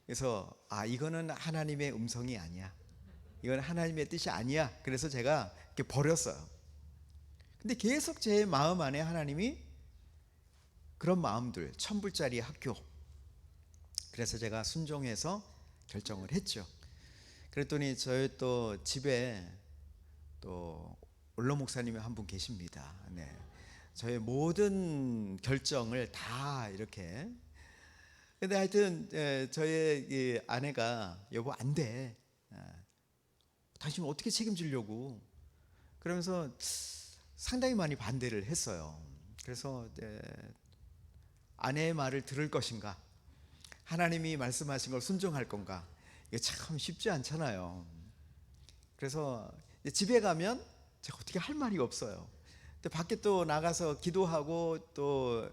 그래서 이거는 하나님의 음성이 아니야, 이건 하나님의 뜻이 아니야. 그래서 제가 이렇게 버렸어요. 근데 계속 제 마음 안에 하나님이 그런 마음들, 1,000불짜리 학교, 그래서 제가 순종해서 결정을 했죠. 그랬더니 저희 또 집에 또 올로 목사님이 한 분 계십니다. 네. 저의 모든 결정을 다 이렇게. 근데 하여튼 저의 이 아내가 여보 안 돼, 당신 어떻게 책임지려고, 그러면서 상당히 많이 반대를 했어요. 그래서 아내의 말을 들을 것인가, 하나님이 말씀하신 걸 순종할 건가, 이게 참 쉽지 않잖아요. 그래서 집에 가면 제가 어떻게 할 말이 없어요. 근데 밖에 또 나가서 기도하고 또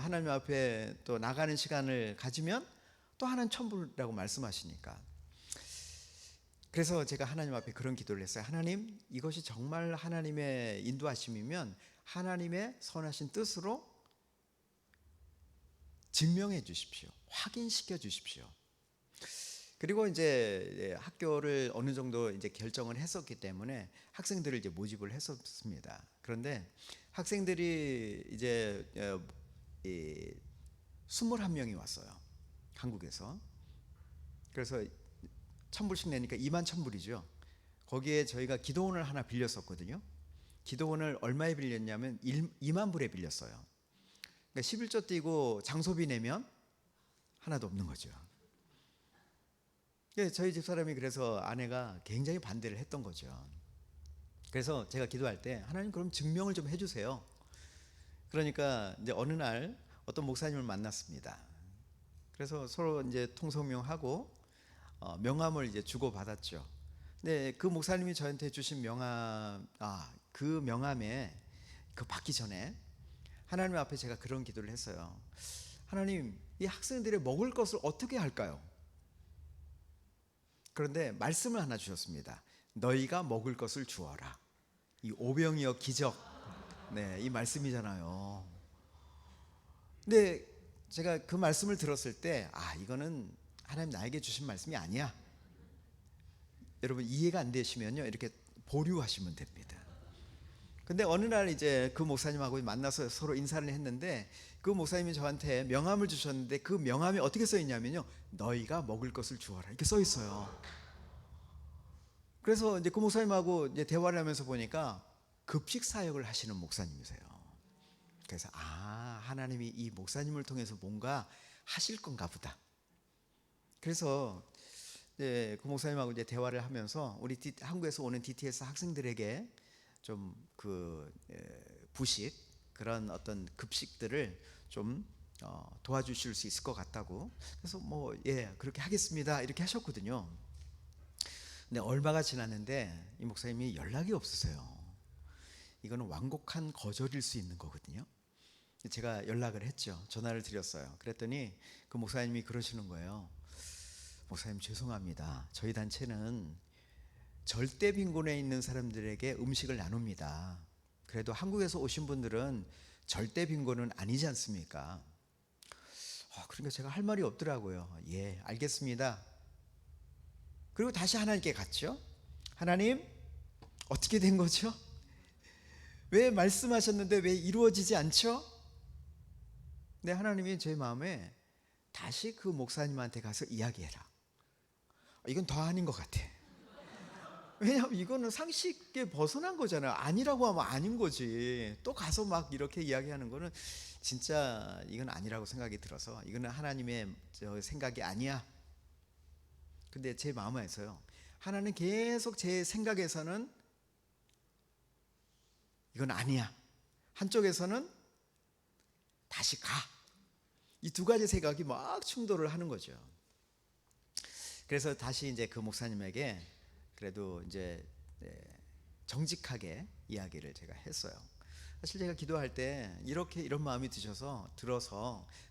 하나님 앞에 또 나가는 시간을 가지면 또 하나는 1,000불이라고 말씀하시니까. 그래서 제가 하나님 앞에 그런 기도를 했어요. 하나님, 이것이 정말 하나님의 인도하심이면 하나님의 선하신 뜻으로 증명해 주십시오. 확인시켜 주십시오. 그리고 이제 학교를 어느 정도 이제 결정을 했었기 때문에 학생들을 이제 모집을 했었습니다. 그런데 학생들이 이제 21명이 왔어요, 한국에서. 그래서 1,000불씩 내니까 21,000불이죠. 거기에 저희가 기도원을 하나 빌렸었거든요. 기도원을 얼마에 빌렸냐면 2만 불에 빌렸어요. 그러니까 11조 띄고 장소비 내면 하나도 없는 거죠. 저희 집사람이, 그래서 아내가 굉장히 반대를 했던 거죠. 그래서 제가 기도할 때 하나님, 그럼 증명을 좀 해주세요. 그러니까 이제 어느 날 어떤 목사님을 만났습니다. 그래서 서로 이제 통성명하고 명함을 이제 주고 받았죠. 근데 그 목사님이 저한테 주신 명함, 그 명함에 그 받기 전에 하나님 앞에 제가 그런 기도를 했어요. 하나님, 이 학생들의 먹을 것을 어떻게 할까요? 그런데 말씀을 하나 주셨습니다. 너희가 먹을 것을 주어라. 이 오병이어 기적, 네, 이 말씀이잖아요. 근데 제가 그 말씀을 들었을 때 이거는 하나님 나에게 주신 말씀이 아니야. 여러분 이해가 안 되시면요, 이렇게 보류하시면 됩니다. 근데 어느 날 이제 그 목사님하고 만나서 서로 인사를 했는데 그 목사님이 저한테 명함을 주셨는데 그 명함이 어떻게 써 있냐면요, 너희가 먹을 것을 주어라, 이렇게 써 있어요. 그래서 이제 그 목사님하고 이제 대화를 하면서 보니까 급식 사역을 하시는 목사님이세요. 그래서 하나님이 이 목사님을 통해서 뭔가 하실 건가 보다. 그래서 그 목사님하고 이제 대화를 하면서 우리 한국에서 오는 DTS 학생들에게 좀 그 부식, 그런 어떤 급식들을 좀 도와주실 수 있을 것 같다고. 그래서 그렇게 하겠습니다, 이렇게 하셨거든요. 근데 얼마가 지났는데 이 목사님이 연락이 없으세요. 이거는 완곡한 거절일 수 있는 거거든요. 제가 연락을 했죠. 전화를 드렸어요. 그랬더니 그 목사님이 그러시는 거예요. 목사님, 죄송합니다. 저희 단체는 절대 빈곤에 있는 사람들에게 음식을 나눕니다. 그래도 한국에서 오신 분들은 절대 빈곤은 아니지 않습니까? 그러니까 제가 할 말이 없더라고요. 예, 알겠습니다. 그리고 다시 하나님께 갔죠. 하나님, 어떻게 된 거죠? 왜 말씀하셨는데 왜 이루어지지 않죠? 근데 하나님이 제 마음에 다시 그 목사님한테 가서 이야기해라. 이건 더 아닌 것 같아. 왜냐하면 이거는 상식에 벗어난 거잖아요. 아니라고 하면 아닌 거지. 또 가서 막 이렇게 이야기하는 거는 진짜 이건 아니라고 생각이 들어서, 이거는 하나님의 생각이 아니야. 근데 제 마음에서요, 하나는 계속 제 생각에서는 이건 아니야, 한쪽에서는 다시 가. 이 두 가지 생각이 막 충돌을 하는 거죠. 그래서 다시 이제 그 목사님에게 그래도 이제 정직하게 이야기를 제가 했어요. 사실 제가 기도할 때 이런 마음이 들어서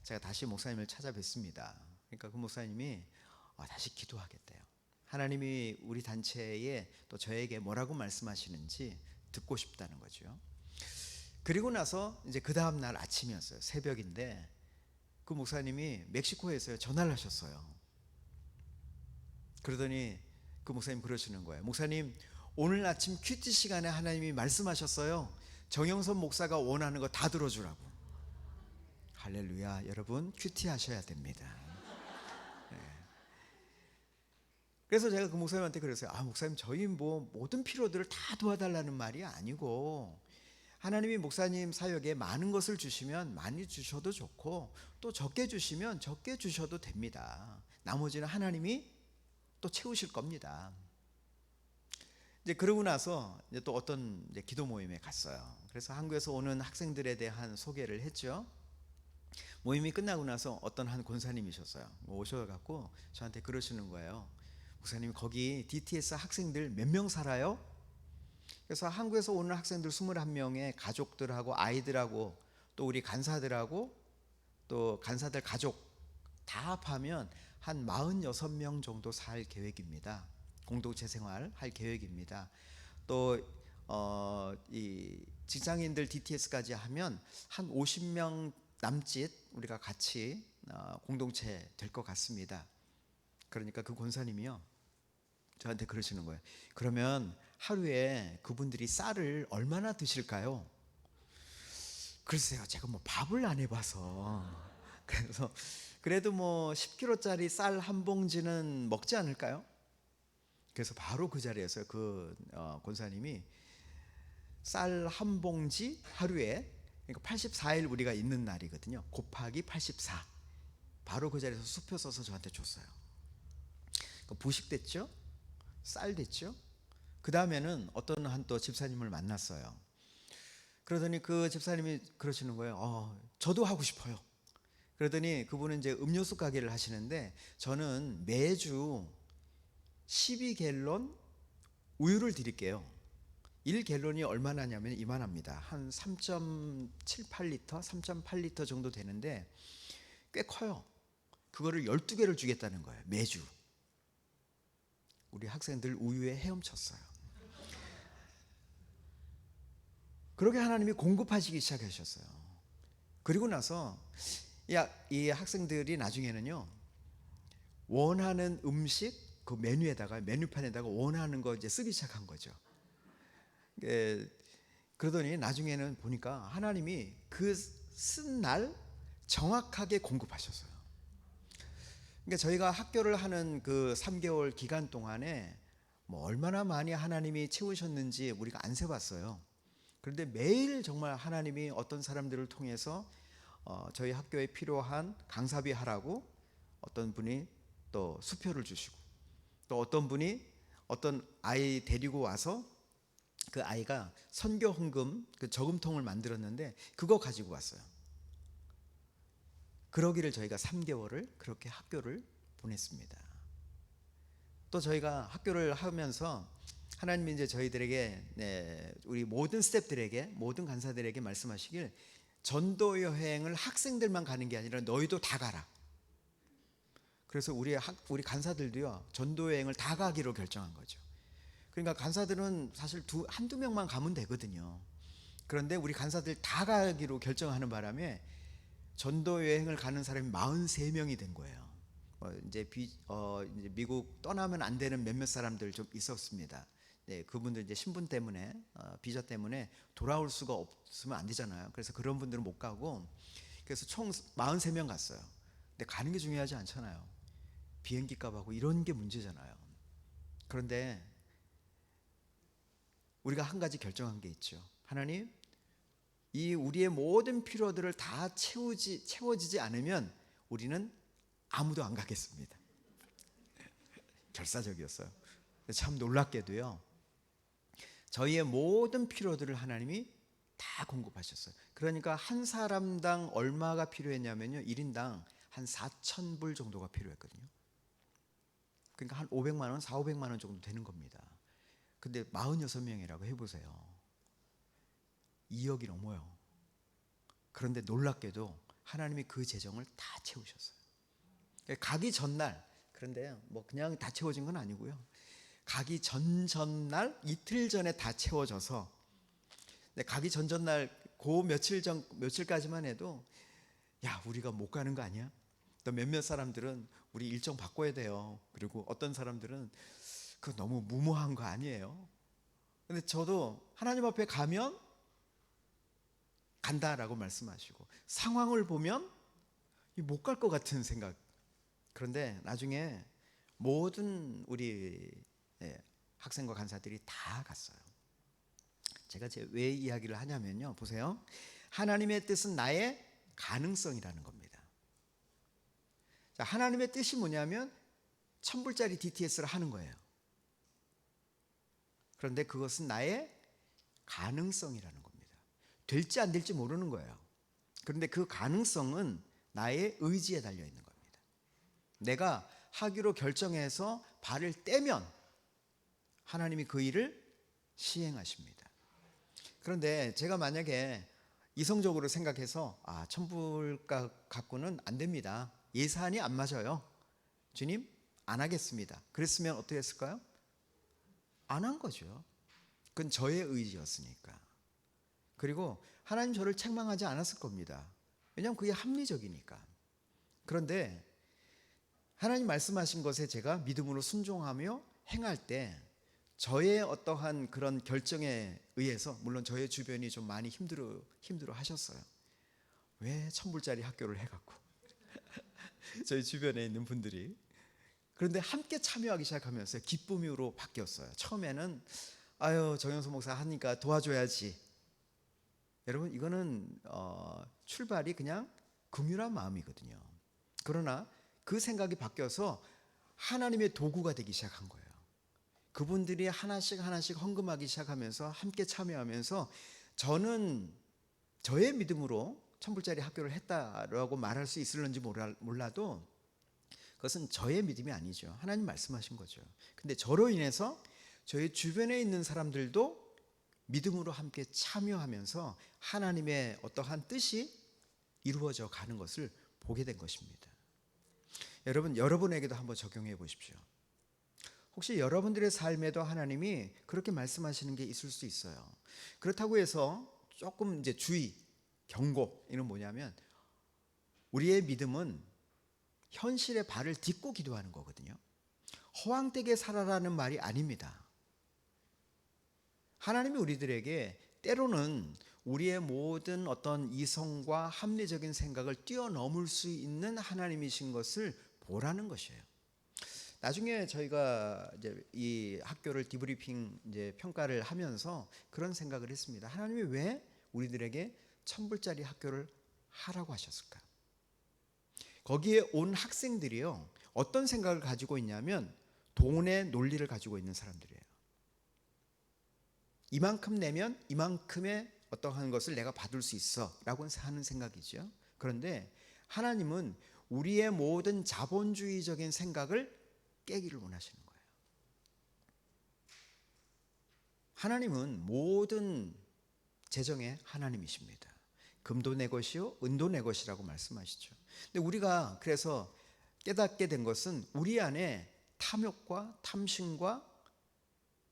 제가 다시 목사님을 찾아뵙습니다. 그러니까 그 목사님이 다시 기도하겠대요. 하나님이 우리 단체에 또 저에게 뭐라고 말씀하시는지 듣고 싶다는 거죠. 그리고 나서 이제 그 다음 날 아침이었어요. 새벽인데 그 목사님이 멕시코에서 전화를 하셨어요. 그러더니 그 목사님 그러시는 거예요. 목사님, 오늘 아침 큐티 시간에 하나님이 말씀하셨어요. 정영선 목사가 원하는 거 다 들어주라고. 할렐루야. 여러분, 큐티 하셔야 됩니다. 그래서 제가 그 목사님한테 그랬어요. 목사님, 저희 뭐 모든 필요들을 다 도와달라는 말이 아니고, 하나님이 목사님 사역에 많은 것을 주시면 많이 주셔도 좋고, 또 적게 주시면 적게 주셔도 됩니다. 나머지는 하나님이 또 채우실 겁니다. 이제 그러고 나서 이제 또 어떤 이제 기도 모임에 갔어요. 그래서 한국에서 오는 학생들에 대한 소개를 했죠. 모임이 끝나고 나서 어떤 한 권사님이셨어요. 오셔갖고 저한테 그러시는 거예요. 목사님, 거기 DTS 학생들 몇 명 살아요? 그래서 한국에서 오는 학생들 21명의 가족들하고 아이들하고 또 우리 간사들하고 또 간사들 가족 다 합하면 한 46명 정도 살 계획입니다. 공동체 생활 할 계획입니다. 또 이 직장인들 DTS까지 하면 한 50명 남짓 우리가 같이 공동체 될 것 같습니다. 그러니까 그 권사님이요, 저한테 그러시는 거예요. 그러면 하루에 그분들이 쌀을 얼마나 드실까요? 글쎄요, 제가 뭐 밥을 안 해봐서. 그래서 그래도 뭐 10kg짜리 쌀 한 봉지는 먹지 않을까요? 그래서 바로 그 자리에서 그 권사님이 쌀 한 봉지 하루에, 그러니까 84일 우리가 있는 날이거든요. 곱하기 84. 바로 그 자리에서 수표 써서 저한테 줬어요. 부식 됐죠? 쌀 됐죠? 그 다음에는 어떤 한 또 집사님을 만났어요. 그러더니 그 집사님이 그러시는 거예요. 저도 하고 싶어요. 그러더니 그분은 이제 음료수 가게를 하시는데, 저는 매주 12갤런 우유를 드릴게요. 1갤런이 얼마나 하냐면 이만합니다. 한 3.78리터, 3.8리터 정도 되는데 꽤 커요. 그거를 12개를 주겠다는 거예요. 매주. 우리 학생들 우유에 헤엄쳤어요. 그렇게 하나님이 공급하시기 시작하셨어요. 그리고 나서 이 학생들이 나중에는요, 원하는 음식 그 메뉴판에다가 원하는 거 이제 쓰기 시작한 거죠. 그러더니 나중에는 보니까 하나님이 그 쓴 날 정확하게 공급하셨어요. 그러니까 저희가 학교를 하는 그 3개월 기간 동안에 뭐 얼마나 많이 하나님이 채우셨는지 우리가 안 세봤어요. 그런데 매일 정말 하나님이 어떤 사람들을 통해서 저희 학교에 필요한 강사비 하라고 어떤 분이 또 수표를 주시고, 또 어떤 분이 어떤 아이 데리고 와서 그 아이가 선교 헌금 그 저금통을 만들었는데 그거 가지고 왔어요. 그러기를 저희가 3개월을 그렇게 학교를 보냈습니다. 또 저희가 학교를 하면서 하나님이 이제 저희들에게, 우리 모든 스태프들에게, 모든 간사들에게 말씀하시길, 전도 여행을 학생들만 가는 게 아니라 너희도 다 가라. 그래서 우리 간사들도요, 전도 여행을 다 가기로 결정한 거죠. 그러니까 간사들은 사실 한두 명만 가면 되거든요. 그런데 우리 간사들 다 가기로 결정하는 바람에 전도 여행을 가는 사람이 43명이 된 거예요. 이제 미국 떠나면 안 되는 몇몇 사람들 좀 있었습니다. 네, 그분들 이제 신분 때문에, 비자 때문에 돌아올 수가 없으면 안 되잖아요. 그래서 그런 분들은 못 가고, 그래서 총 43명 갔어요. 근데 가는 게 중요하지 않잖아요. 비행기 값하고 이런 게 문제잖아요. 그런데 우리가 한 가지 결정한 게 있죠. 하나님, 이 우리의 모든 필요들을 다 채워지지 않으면 우리는 아무도 안 가겠습니다. 결사적이었어요. 참 놀랍게도요, 저희의 모든 필요들을 하나님이 다 공급하셨어요. 그러니까 한 사람당 얼마가 필요했냐면요, 1인당 한 4,000불 정도가 필요했거든요. 그러니까 한 500만 원, 4,500만 원 정도 되는 겁니다. 근데 46명이라고 해보세요. 2억이 넘어요. 그런데 놀랍게도 하나님이 그 재정을 다 채우셨어요. 가기 전날, 그런데 뭐 그냥 다 채워진 건 아니고요, 가기 전날 이틀 전에 다 채워져서, 가기 전날 그 며칠까지만 해도 야, 우리가 못 가는 거 아니야? 또 몇몇 사람들은 우리 일정 바꿔야 돼요. 그리고 어떤 사람들은 그거 너무 무모한 거 아니에요? 근데 저도 하나님 앞에 가면 간다라고 말씀하시고, 상황을 보면 못 갈 것 같은 생각. 그런데 나중에 모든 우리 학생과 간사들이 다 갔어요. 제가 왜 이야기를 하냐면요, 보세요. 하나님의 뜻은 나의 가능성이라는 겁니다. 자, 하나님의 뜻이 뭐냐면 1000불짜리 DTS를 하는 거예요. 그런데 그것은 나의 가능성이라는 겁니다. 될지 안 될지 모르는 거예요. 그런데 그 가능성은 나의 의지에 달려 있는 겁니다. 내가 하기로 결정해서 발을 떼면 하나님이 그 일을 시행하십니다. 그런데 제가 만약에 이성적으로 생각해서 1000불 갖고는 안 됩니다. 예산이 안 맞아요. 주님, 안 하겠습니다. 그랬으면 어떻게 했을까요? 안 한 거죠. 그건 저의 의지였으니까. 그리고 하나님 저를 책망하지 않았을 겁니다. 왜냐하면 그게 합리적이니까. 그런데 하나님 말씀하신 것에 제가 믿음으로 순종하며 행할 때 저의 어떠한 그런 결정에 의해서, 물론 저의 주변이 좀 많이 힘들어 하셨어요. 왜 1000불짜리 학교를 해갖고 저희 주변에 있는 분들이. 그런데 함께 참여하기 시작하면서 기쁨으로 바뀌었어요. 처음에는 정영수 목사 하니까 도와줘야지. 여러분, 이거는 출발이 그냥 긍휼한 마음이거든요. 그러나 그 생각이 바뀌어서 하나님의 도구가 되기 시작한 거예요. 그분들이 하나씩 헌금하기 시작하면서 함께 참여하면서 저는 저의 믿음으로 1000불짜리 학교를 했다라고 말할 수 있을는지 몰라도 그것은 저의 믿음이 아니죠. 하나님 말씀하신 거죠. 근데 저로 인해서 저희 주변에 있는 사람들도 믿음으로 함께 참여하면서 하나님의 어떠한 뜻이 이루어져 가는 것을 보게 된 것입니다. 여러분, 여러분에게도 한번 적용해 보십시오. 혹시 여러분들의 삶에도 하나님이 그렇게 말씀하시는 게 있을 수 있어요. 그렇다고 해서 조금 이제 주의, 경고, 이는 뭐냐면 우리의 믿음은 현실에 발을 딛고 기도하는 거거든요. 허황되게 살아라는 말이 아닙니다. 하나님이 우리들에게 때로는 우리의 모든 어떤 이성과 합리적인 생각을 뛰어넘을 수 있는 하나님이신 것을 보라는 것이에요. 나중에 저희가 이제 이 학교를 디브리핑 이제 평가를 하면서 그런 생각을 했습니다. 하나님이 왜 우리들에게 1000불짜리 학교를 하라고 하셨을까? 거기에 온 학생들이요, 어떤 생각을 가지고 있냐면 돈의 논리를 가지고 있는 사람들이에요. 이만큼 내면 이만큼의 어떠한 것을 내가 받을 수 있어 라고 하는 생각이죠. 그런데 하나님은 우리의 모든 자본주의적인 생각을 깨기를 원하시는 거예요. 하나님은 모든 재정의 하나님이십니다. 금도 내 것이요 은도 내 것이라고 말씀하시죠. 근데 우리가 그래서 깨닫게 된 것은 우리 안에 탐욕과 탐심과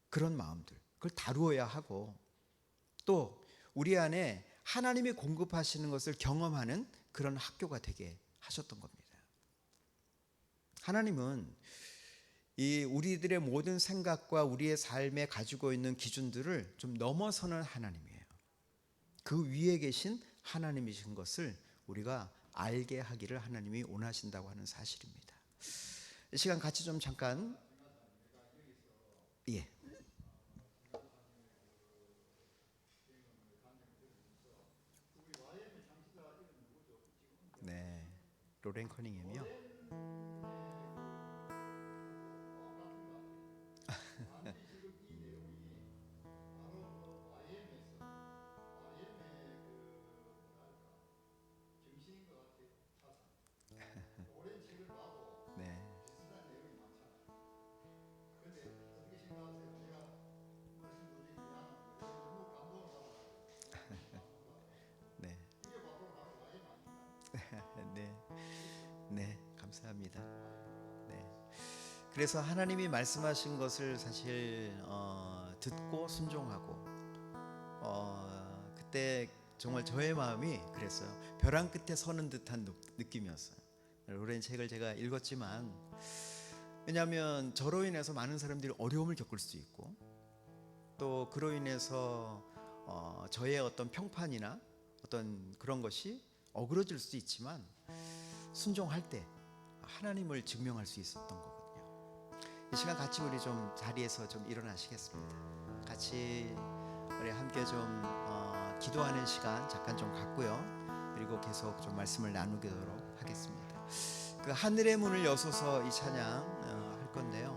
그런 마음들, 그걸 다루어야 하고, 또 우리 안에 하나님이 공급하시는 것을 경험하는 그런 학교가 되게 하셨던 겁니다. 하나님은 이 우리들의 모든 생각과 우리의 삶에 가지고 있는 기준들을 좀 넘어서는 하나님이에요. 그 위에 계신 하나님이신 것을 우리가 알게 하기를 하나님이 원하신다고 하는 사실입니다. 이 시간 같이 좀 잠깐 네, 로렌 커닝햄이요. 네, 네, 네, 네, 감사합니다. 네, 그래서 하나님이 말씀하신 것을 사실 듣고 순종하고, 그때 정말 저의 마음이 그랬어요. 벼랑 끝에 서는 듯한 느낌이었어요. 오랜 책을 제가 읽었지만, 왜냐하면 저로 인해서 많은 사람들이 어려움을 겪을 수 있고, 또 그로 인해서 저의 어떤 평판이나 어떤 그런 것이 어그러질 수 있지만, 순종할 때 하나님을 증명할 수 있었던 거거든요. 이 시간 같이 우리 좀 자리에서 좀 일어나시겠습니다. 같이 우리 함께 좀 기도하는 시간 잠깐 좀 갖고요. 그리고 계속 좀 말씀을 나누도록 하겠습니다. 그 하늘의 문을 여소서 이 찬양 할 건데요.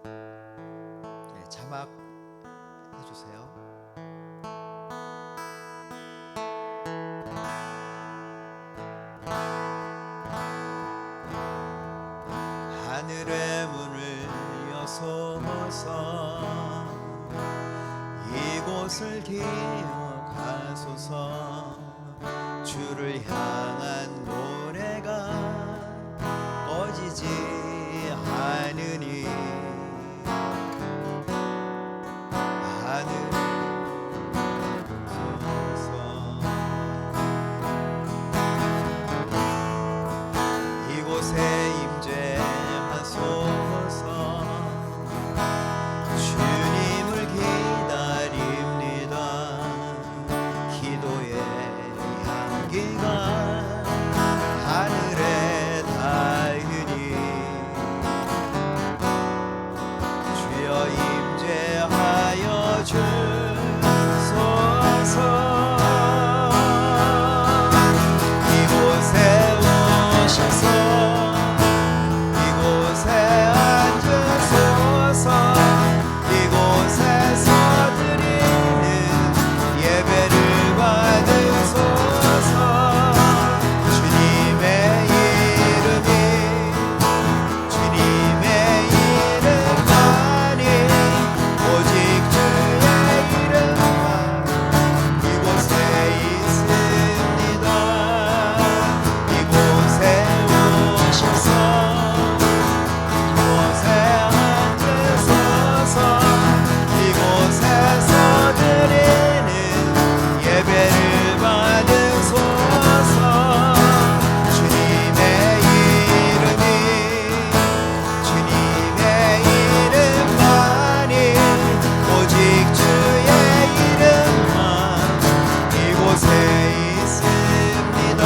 네, 자막 해주세요. 하늘의 문을 여소서 이곳을 기억하소서. 주를 향한 노래가 꺼지지 않으니 하늘 여소서. 이곳에 임재하소서. 주님을 기다립니다. 기도의 향기가 하늘에 닿으니 주여 임재하여 주소서. 이곳에 오셔서 이곳에 앉으소서. 이곳에서 드리는 예배를 받으소서. 주님의 이름이 주님의 이름만이 오직 주의 이름만 이곳에 있습니다. 이곳에 오셔서 이곳에 앉으소서. 이곳에서 드리는 예배를 받으소서. 주님의 이름이 주님의 이름만이 오직 주의 이름만 이곳에 있습니다.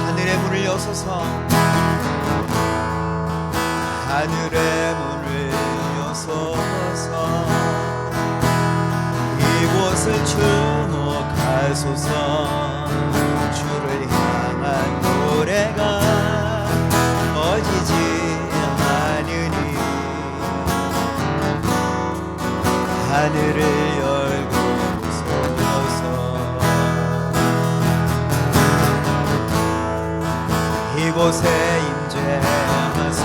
하늘의 문을 여소서. 하늘의 문을 여소서. 이곳을 주목하소서. 주를 향한 노래가 꺼지지 않으니 하늘을 열고 서서 이곳에 임재하소서.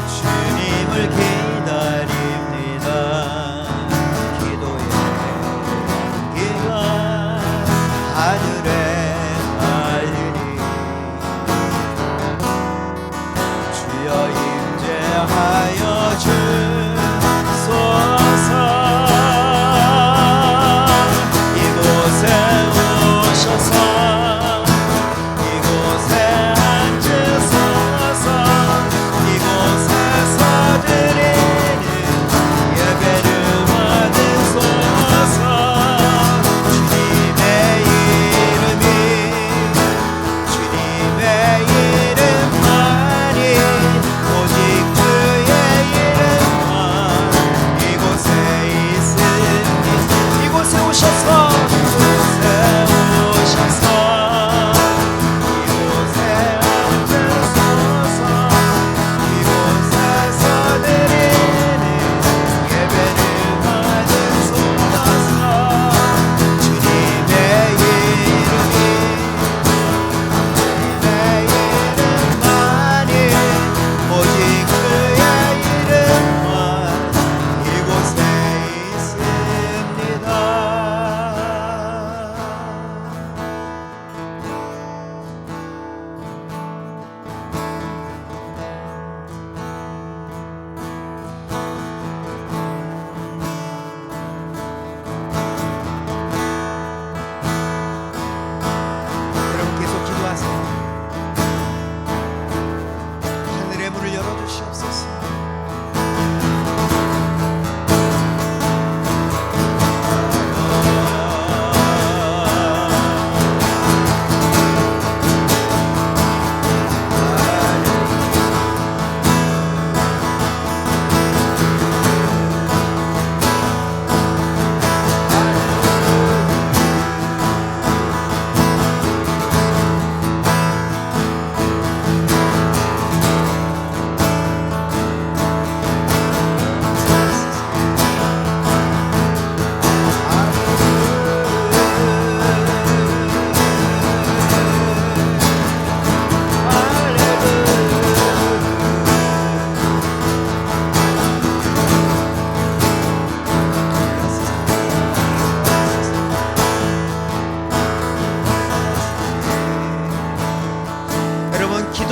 주님을 기다립니다. 기도의 향기가 하늘에 닿으니 주여 임재하여 주소서. 이곳에 오셔서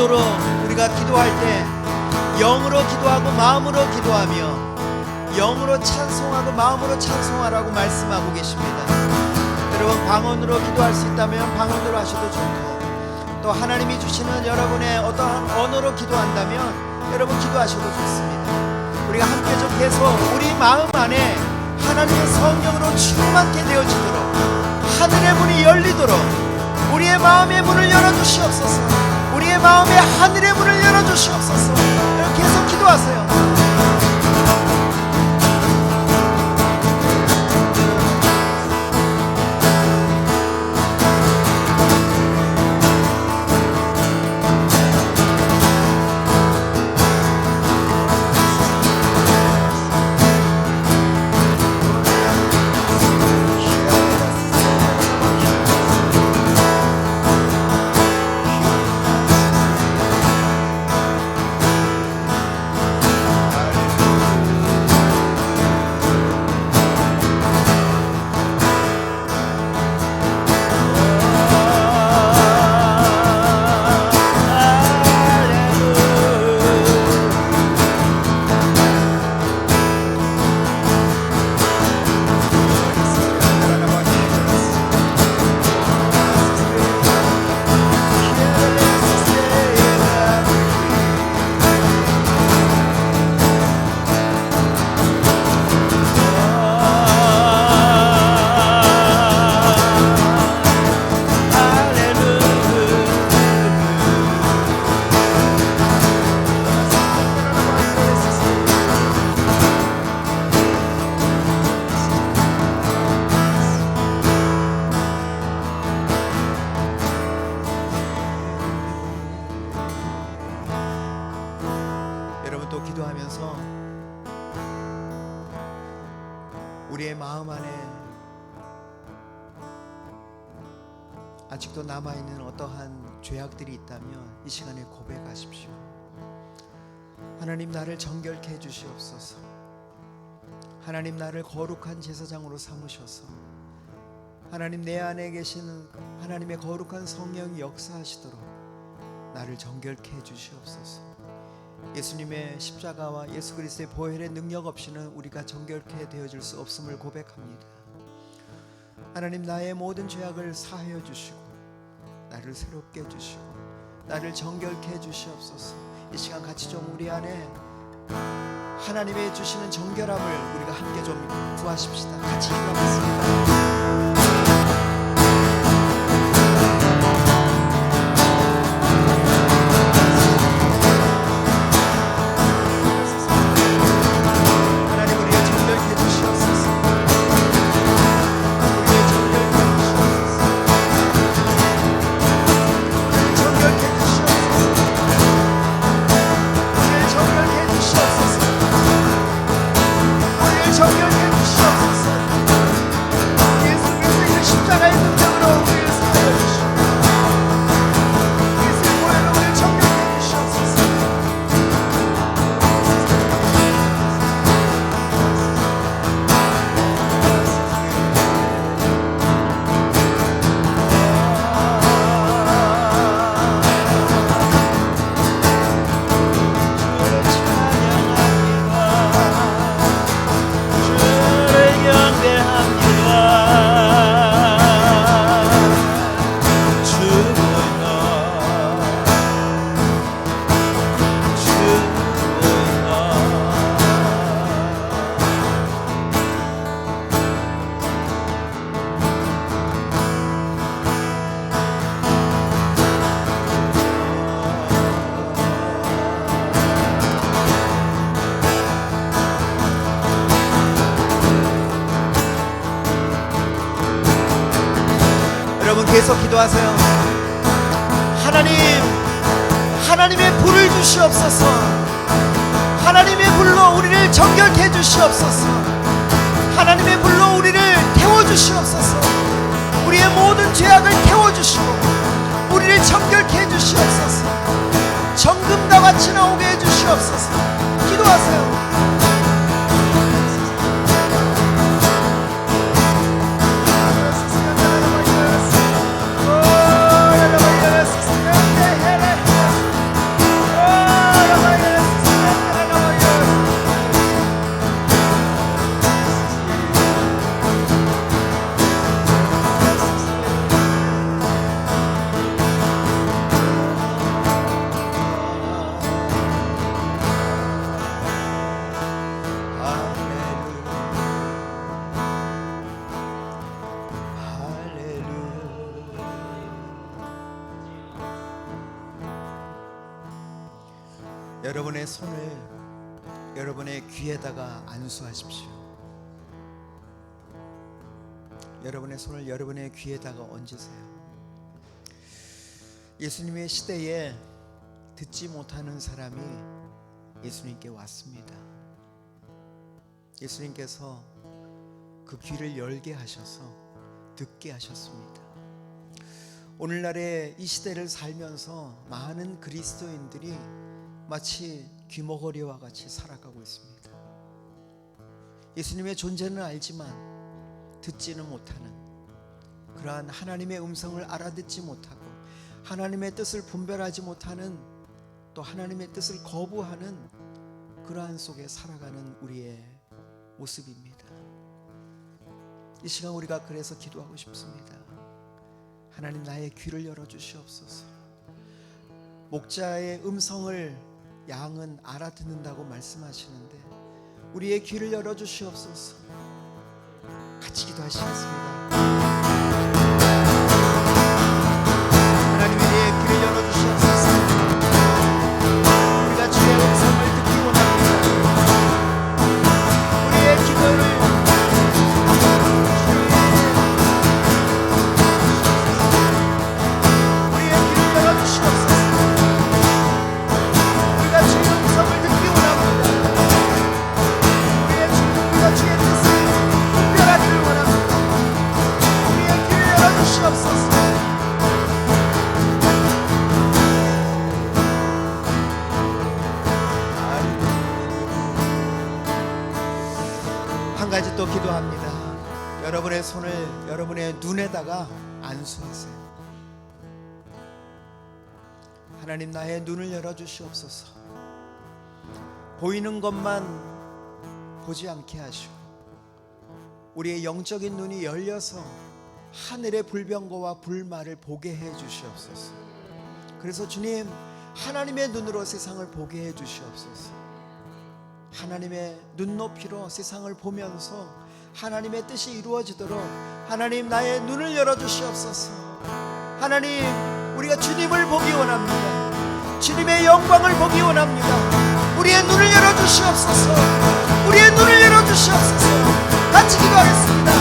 영으로 우리가 기도할 때 영으로 기도하고 마음으로 기도하며 영으로 찬송하고 마음으로 찬송하라고 말씀하고 계십니다. 여러분 방언으로 기도할 수 있다면 방언으로 하셔도 좋고, 또 하나님이 주시는 여러분의 어떠한 언어로 기도한다면 여러분 기도하셔도 좋습니다. 우리가 함께 좀 계속 우리 마음 안에 하나님의 성령으로 충만케 되어지도록, 하늘의 문이 열리도록 우리의 마음의 문을 열어주시옵소서. 우리의 마음의 하늘의 문을 열어주시옵소서. 여러분 계속 기도하세요. 기도하면서 우리의 마음 안에 아직도 남아있는 어떠한 죄악들이 있다면 이 시간에 고백하십시오. 하나님, 나를 정결케 해주시옵소서. 하나님, 나를 거룩한 제사장으로 삼으셔서 하나님, 내 안에 계시는 하나님의 거룩한 성령이 역사하시도록 나를 정결케 해주시옵소서. 예수님의 십자가와 예수 그리스도의 보혈의 능력 없이는 우리가 정결케 되어질 수 없음을 고백합니다. 하나님, 나의 모든 죄악을 사하여 주시고 나를 새롭게 해주시고 나를 정결케 해주시옵소서. 이 시간 같이 좀 우리 안에 하나님의 주시는 정결함을 우리가 함께 좀 구하십시다. 같이 기도하겠습니다. 계속 기도하세요. 하나님, 하나님의 불을 주시옵소서. 하나님의 불로 우리를 정결케 해주시옵소서. 하나님의 불로 우리를 태워주시옵소서. 우리의 모든 죄악을 태워주시고 우리를 정결케 해주시옵소서. 정금과 같이 나오게 해주시옵소서. 기도하세요. 여러분의 손을 여러분의 귀에다가 안수하십시오. 여러분의 손을 여러분의 귀에다가 얹으세요. 예수님의 시대에 듣지 못하는 사람이 예수님께 왔습니다. 예수님께서 그 귀를 열게 하셔서 듣게 하셨습니다. 오늘날의 이 시대를 살면서 많은 그리스도인들이 마치 귀머거리와 같이 살아가고 있습니다. 예수님의 존재는 알지만 듣지는 못하는, 그러한 하나님의 음성을 알아듣지 못하고 하나님의 뜻을 분별하지 못하는, 또 하나님의 뜻을 거부하는 그러한 속에 살아가는 우리의 모습입니다. 이 시간 우리가 그래서 기도하고 싶습니다. 하나님, 나의 귀를 열어주시옵소서. 목자의 음성을 양은 알아듣는다고 말씀하시는데 우리의 귀를 열어주시옵소서. 같이 기도하시겠습니다. 하나님, 우리의 귀를 열어주시옵소서. 우리가 주의 음성을 듣기 원합니다. 우리의 기도를 한 가지 또 기도합니다. 여러분의 손을 여러분의 눈에다가 안수하세요. 하나님, 나의 눈을 열어주시옵소서. 보이는 것만 보지 않게 하시고 우리의 영적인 눈이 열려서 하늘의 불병거와 불말을 보게 해 주시옵소서. 그래서 주님, 하나님의 눈으로 세상을 보게 해 주시옵소서. 하나님의 눈높이로 세상을 보면서 하나님의 뜻이 이루어지도록 하나님, 나의 눈을 열어주시옵소서. 하나님, 우리가 주님을 보기 원합니다. 주님의 영광을 보기 원합니다. 우리의 눈을 열어주시옵소서. 우리의 눈을 열어주시옵소서. 같이 기도하겠습니다.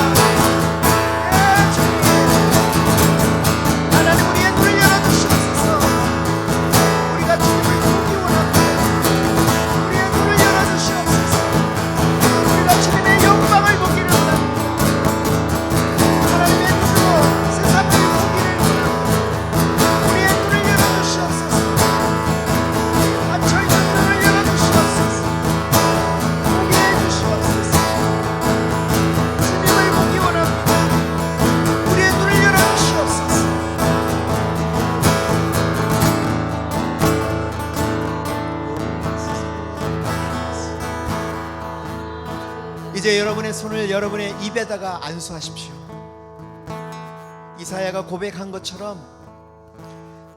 주님, 하나님, 우리의 눈을 열어주시옵소서. 우리가 주님을 보기 원합니다. 우리의 눈을 열어주시옵소서. 우리가 주님의 영광을 보기를 원합니다. 하나님의 눈으로 세상을 보기를 원합니다. 우리의 눈을 열어주시옵소서. 저희 눈을 열어주시옵소서. 보게 해주시옵소서. 주님을 보기 원합니다. 우리의 눈을 열어주시옵소서. 이제 여러분의 손을 여러분의 입에다가 안수하십시오. 이사야가 고백한 것처럼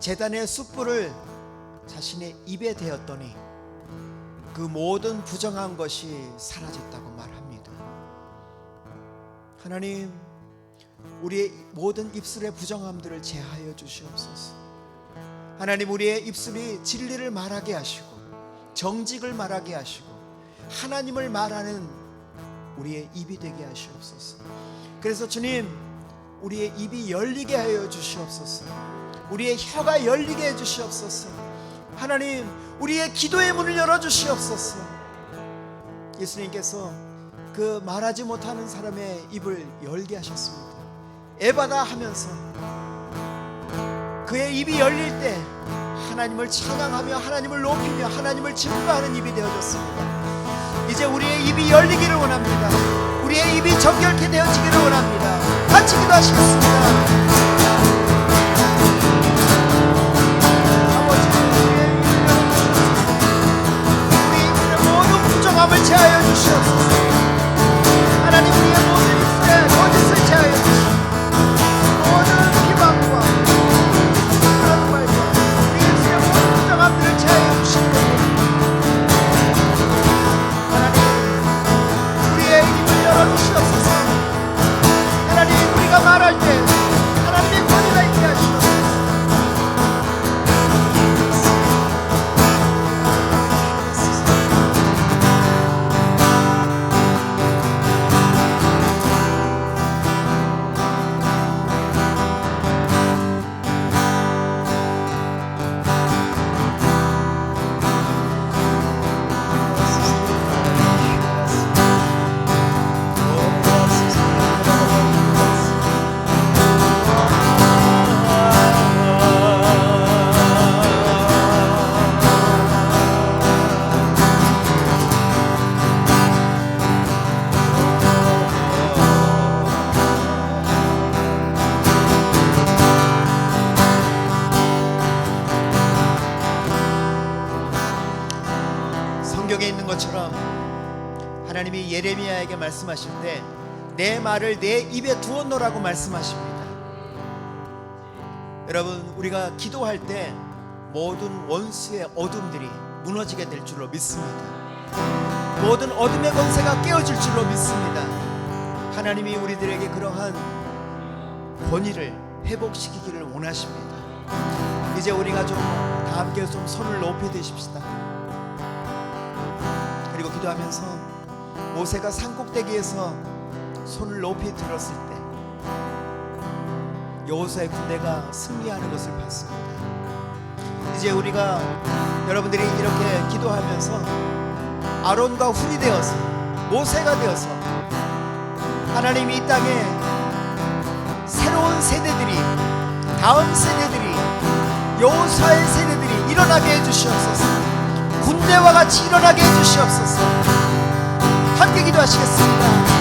제단의 숯불을 자신의 입에 대었더니 그 모든 부정한 것이 사라졌다고 말합니다. 하나님, 우리의 모든 입술의 부정함들을 제하여 주시옵소서. 하나님, 우리의 입술이 진리를 말하게 하시고 정직을 말하게 하시고 하나님을 말하는 우리의 입이 되게 하시옵소서. 그래서 주님, 우리의 입이 열리게 하여 주시옵소서. 우리의 혀가 열리게 해 주시옵소서. 하나님, 우리의 기도의 문을 열어주시옵소서. 예수님께서 그 말하지 못하는 사람의 입을 열게 하셨습니다. 에바다 하면서 그의 입이 열릴 때 하나님을 찬양하며 하나님을 높이며 하나님을 증거하는 입이 되어졌습니다. 이제 우리의 입이 열리기를 원합니다. 우리의 입이 정결케 되어지기를 원합니다. 같이 기도하시겠습니다. 부정함을 제하여 주시옵소서. 하나님, 우리의 모든 입술에 거짓을 제하여 주시옵소서. 모든 비방과 그런 말과 우리 입술의 모든 부정함들을 제하여 주시옵소서. 하나님, 우리의 입을 열어주시옵소서. 하나님, 우리가 말할 때 하나님의 권위가 있게 하시옵소서. 하나님이 예레미야에게 말씀하실 때 내 말을 내 입에 두었노라고 말씀하십니다. 여러분, 우리가 기도할 때 모든 원수의 어둠들이 무너지게 될 줄로 믿습니다. 모든 어둠의 권세가 깨어질 줄로 믿습니다. 하나님이 우리들에게 그러한 권위를 회복시키기를 원하십니다. 이제 우리가 좀 다 함께 좀 손을 높이 드십시다. 그리고 기도하면서 모세가 산꼭대기에서 손을 높이 들었을 때 여호수아의 군대가 승리하는 것을 봤습니다. 이제 우리가 여러분들이 이렇게 기도하면서 아론과 훌이 되어서 모세가 되어서 하나님이 이 땅에 새로운 세대들이, 다음 세대들이, 여호수아의 세대들이 일어나게 해주시옵소서. 군대와 같이 일어나게 해주시옵소서. 함께 기도하시겠습니다.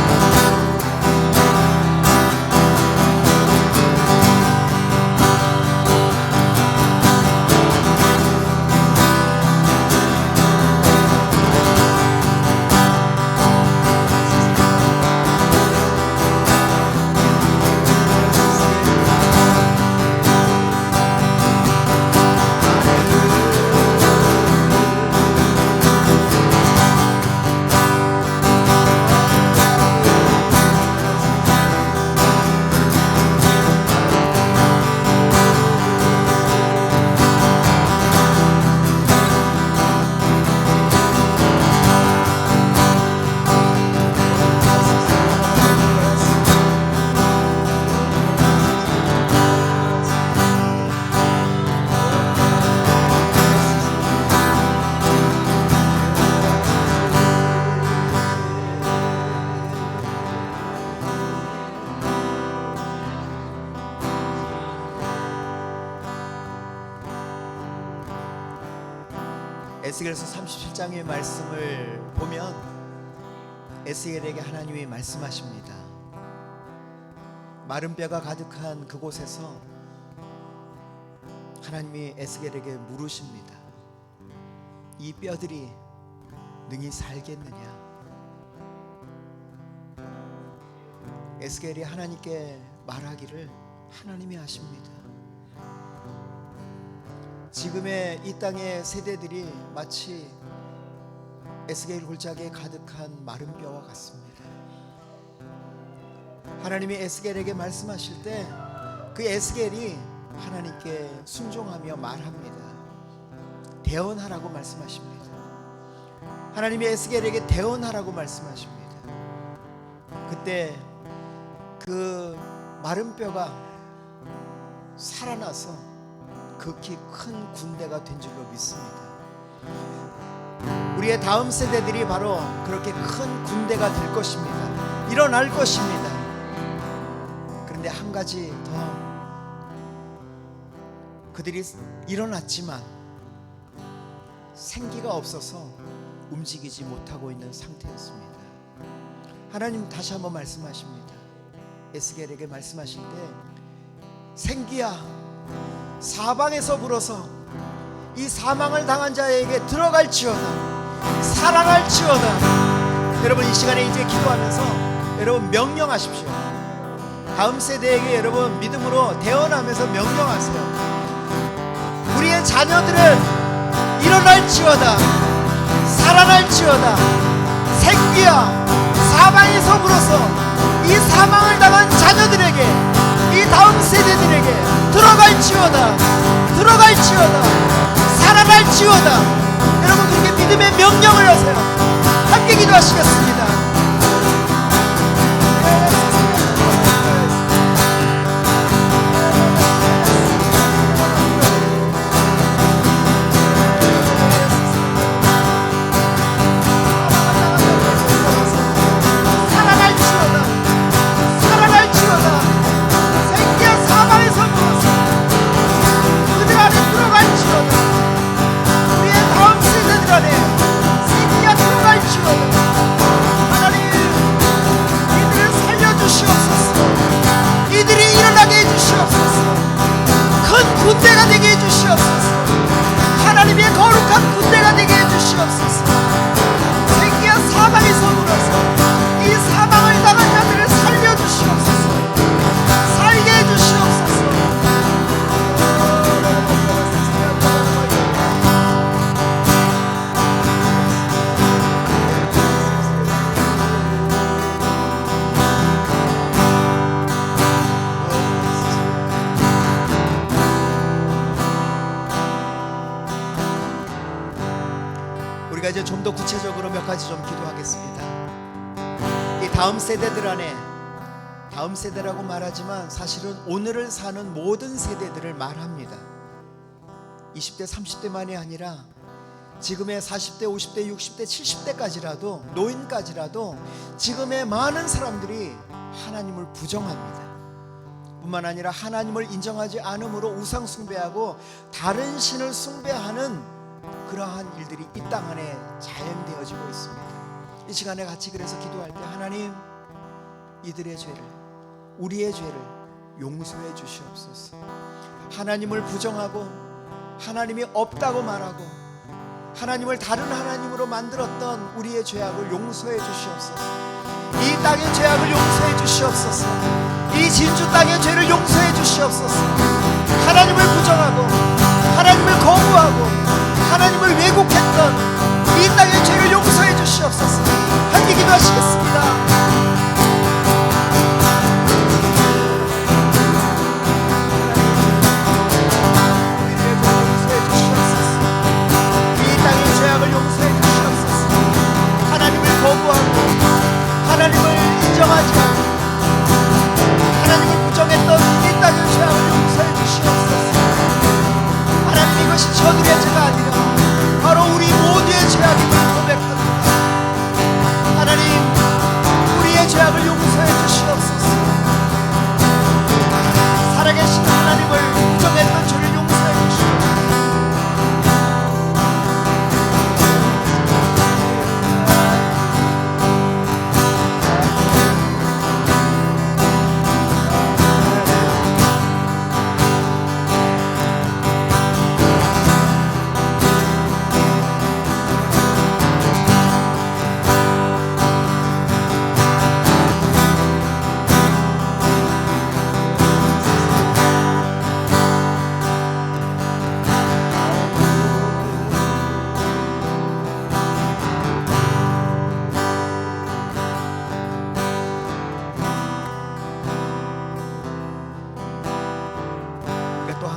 에스겔서 37장의 말씀을 보면 에스겔에게 하나님이 말씀하십니다. 마른 뼈가 가득한 그곳에서 하나님이 에스겔에게 물으십니다. 이 뼈들이 능히 살겠느냐? 에스겔이 하나님께 말하기를 하나님이 하십니다. 지금의 이 땅의 세대들이 마치 에스겔 골짜기에 가득한 마른 뼈와 같습니다. 하나님이 에스겔에게 말씀하실 때 그 에스겔이 하나님께 순종하며 말합니다. 대언하라고 말씀하십니다. 하나님이 에스겔에게 대언하라고 말씀하십니다. 그때 그 마른 뼈가 살아나서 극히 큰 군대가 된 줄로 믿습니다. 우리의 다음 세대들이 바로 그렇게 큰 군대가 될 것입니다. 일어날 것입니다. 그런데 한 가지 더, 그들이 일어났지만 생기가 없어서 움직이지 못하고 있는 상태였습니다. 하나님 다시 한번 말씀하십니다. 에스겔에게 말씀하실 때 생기야, 사방에서 불어서 이 사망을 당한 자에게 들어갈지어다, 살아날지어다. 여러분, 이 시간에 이제 기도하면서 여러분 명령하십시오. 다음 세대에게 여러분 믿음으로 대언하면서 명령하세요. 우리의 자녀들은 일어날지어다, 살아날지어다. 생기야, 사방에서 불어서 이 사망을 당한 자녀들에게, 이 다음 세대들에게 들어갈지어다, 들어갈지어다, 살아날지어다. 여러분, 그렇게 믿음의 명령을 하세요. 함께 기도하시겠습니다. 이제 좀 더 구체적으로 몇 가지 좀 기도하겠습니다. 이 다음 세대들 안에, 다음 세대라고 말하지만 사실은 오늘을 사는 모든 세대들을 말합니다. 20대 30대만이 아니라 지금의 40대 50대 60대 70대까지라도, 노인까지라도 지금의 많은 사람들이 하나님을 부정합니다. 뿐만 아니라 하나님을 인정하지 않음으로 우상 숭배하고 다른 신을 숭배하는 그러한 일들이 이 땅 안에 자행되어지고 있습니다. 이 시간에 같이 그래서 기도할 때 하나님, 이들의 죄를, 우리의 죄를 용서해 주시옵소서. 하나님을 부정하고 하나님이 없다고 말하고 하나님을 다른 하나님으로 만들었던 우리의 죄악을 용서해 주시옵소서. 이 땅의 죄악을 용서해 주시옵소서. 이 진주 땅의 죄를 용서해 주시옵소서. 하나님을 부정하고 하나님을 거부하고 하나님을 왜곡했던 이 땅의 죄를 용서해 주시옵소서. 함께 기도하시겠습니다. 하나님을 인정하지 않고 하나님을 부정했던 이 땅의 죄악을 용서해 주시옵소서. 하나님, 이것이 저들의 죄가 아니라 바로 우리 모두의 죄악임을 고백합니다. 하나님, 우리의 죄악을 용서해 주시옵소서. 살아계신 하나님을 부정했던 죄를 용서해 주시옵소서.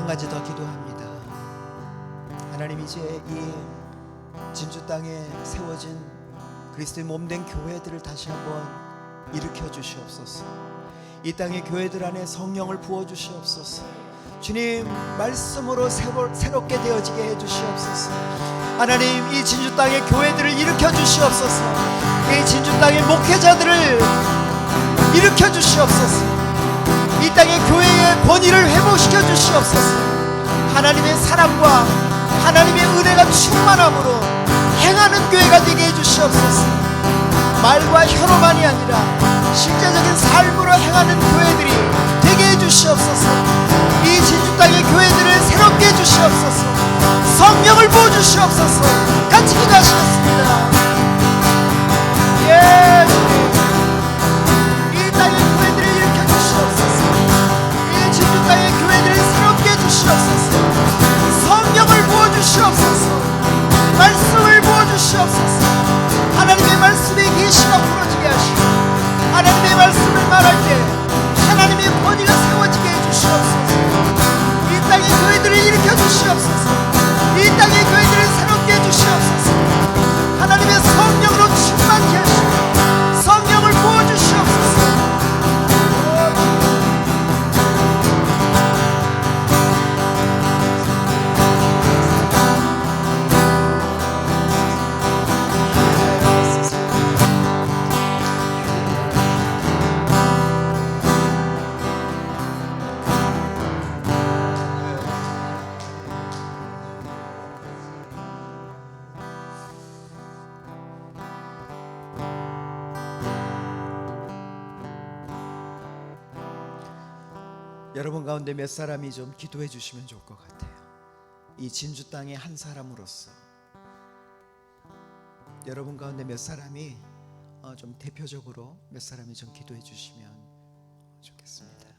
가지 더 기도합니다. 하나님, 이제 이 진주 땅에 세워진 그리스도의 몸된 교회들을 다시 한번 일으켜 주시옵소서. 이 땅의 교회들 안에 성령을 부어 주시옵소서. 주님, 말씀으로 새롭게 되어지게 해 주시옵소서. 하나님, 이 진주 땅의 교회들을 일으켜 주시옵소서. 이 진주 땅의 목회자들을 일으켜 주시옵소서. 이 땅의 교회의 권위를 회복시켜 주시옵소서. 하나님의 사랑과 하나님의 은혜가 충만함으로 행하는 교회가 되게 해 주시옵소서. 말과 혀로만이 아니라 실제적인 삶으로 행하는 교회들이 되게 해 주시옵소서. 이 진주 땅의 교회들을 새롭게 해 주시옵소서. 성령을 부어 주시옵소서. 같이 기도하시겠습니다. 예, 주님, 이 땅의 교회들을 일으켜 주시옵소서. 이 진주 땅의 교회들을 새롭게 해 주시옵소서. 성령을 부어 주시옵소서. 말씀을 부어 주시옵소서. 하나님의 말씀의 계시가 풀어지게 하시고 하나님의 말씀을 말할 때 하나님의 권위가 세워지게 해주시옵소서. 이 땅의 교회들을 일으켜 주시옵소서. 이 땅의 교회들을 새롭게 해주시옵소서. 하나님의 성령으로 충만케 하시고 성령을 부어 주시옵소서. 여러분 가운데 몇 사람이 좀 기도해 주시면 좋을 것 같아요. 이 진주 땅의 한 사람으로서 여러분 가운데 몇 사람이 좀 대표적으로 몇 사람이 좀 기도해 주시면 좋겠습니다.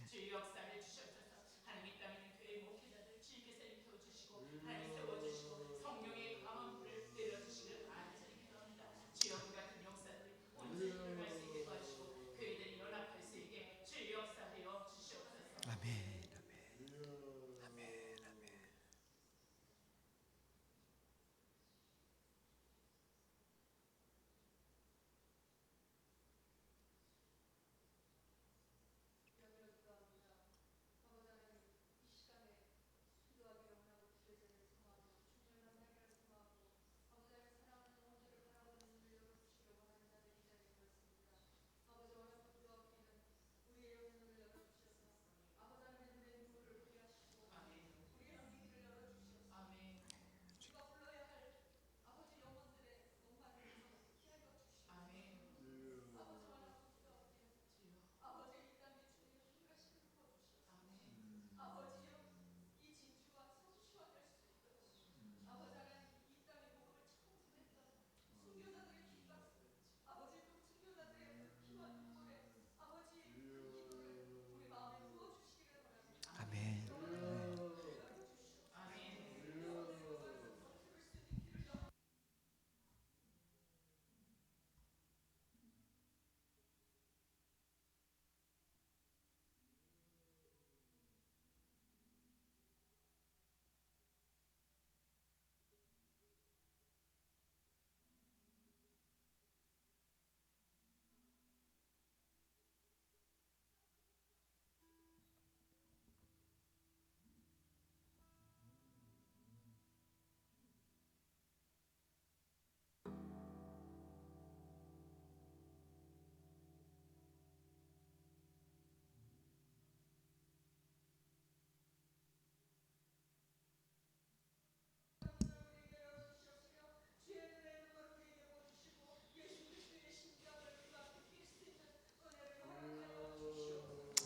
주의 역사를 주시옵소서. 하나님 이 땅에 있는 교회 목회자들 주님께서 일으켜 주시고 하나님 세워주시고 성령의 강한 불을 내려주시기를 간절히 기도합니다. 주여 우리 같은 용사들이 온전히 일어날 수 있게 도와주시고 교회들이 연합할 수 있게 주의 역사하여 주시옵소서. 아멘.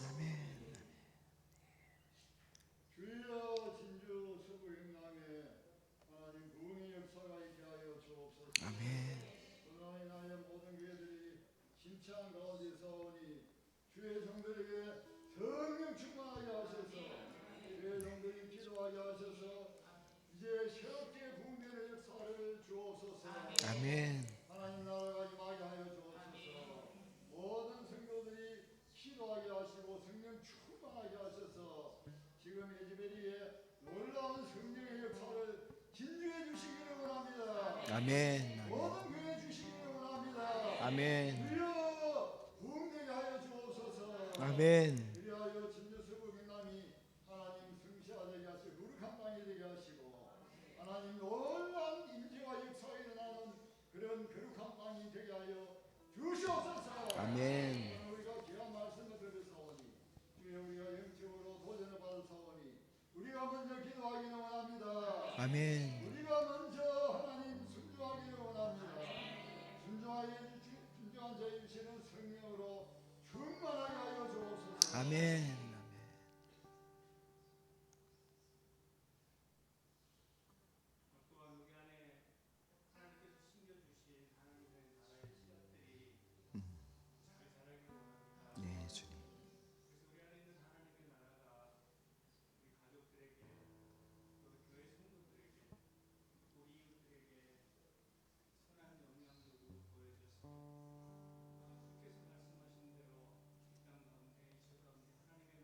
아멘. 주여 진주 서부행랑에 하나님 부흥의 역사가 있게 하여 주옵소서. 아멘. 그러나 인하여 모든 교회들이 심취한 가운데 서오니 주의 종들에게 성령 충만하게 하셔서 주의 종들이 기도하게 하셔서 이제 새롭게 부흥되는 역사를 주옵소서. 아멘. 하나님 나라가 임하게 하여 주옵소서. 모든 성도들이 기도하게 하시고 성령 충만하게 하셔서 지금 에즈베리에 놀라운 성령의 역사를 진주해 주시기를 원합니다. 아멘. 모든 교회 주시기를 원합니다. 아멘. 주여 부흥되게 하여 주옵소서. 아멘. 그리하여 진주서부 경남이 하나님 성시하게 하시고 거룩한 땅이 되게 하시고 하나님 놀라운 임재와 역사가 일어나는 그런 거룩한 땅이 되게 하여 주시옵소서. 아멘. 우리가 귀한 말씀을 들으사오니 주여 우리가 영적으로 도전을 받으사오니 우리가 먼저 기도하기를 원합니다. 아멘. 우리가 먼저 하나님 순종하기를 원합니다. 순종한 자의 주시는 성령으로 충만하게 하여 주옵소서. 아멘. 또한 우리 안에 하나님께서 심겨주신 하나님의 나라의 씨앗들이 잘 자라기를 원합니다. 네, 주님. 그래서 우리 안에 있는 하나님의 나라가 우리 가족들에게 또 교회 성도들에게 우리 이웃들에게 선한 영향력으로 보여져서 주께서 말씀하신 대로 이 땅 가운데 지구 가운데 하나님의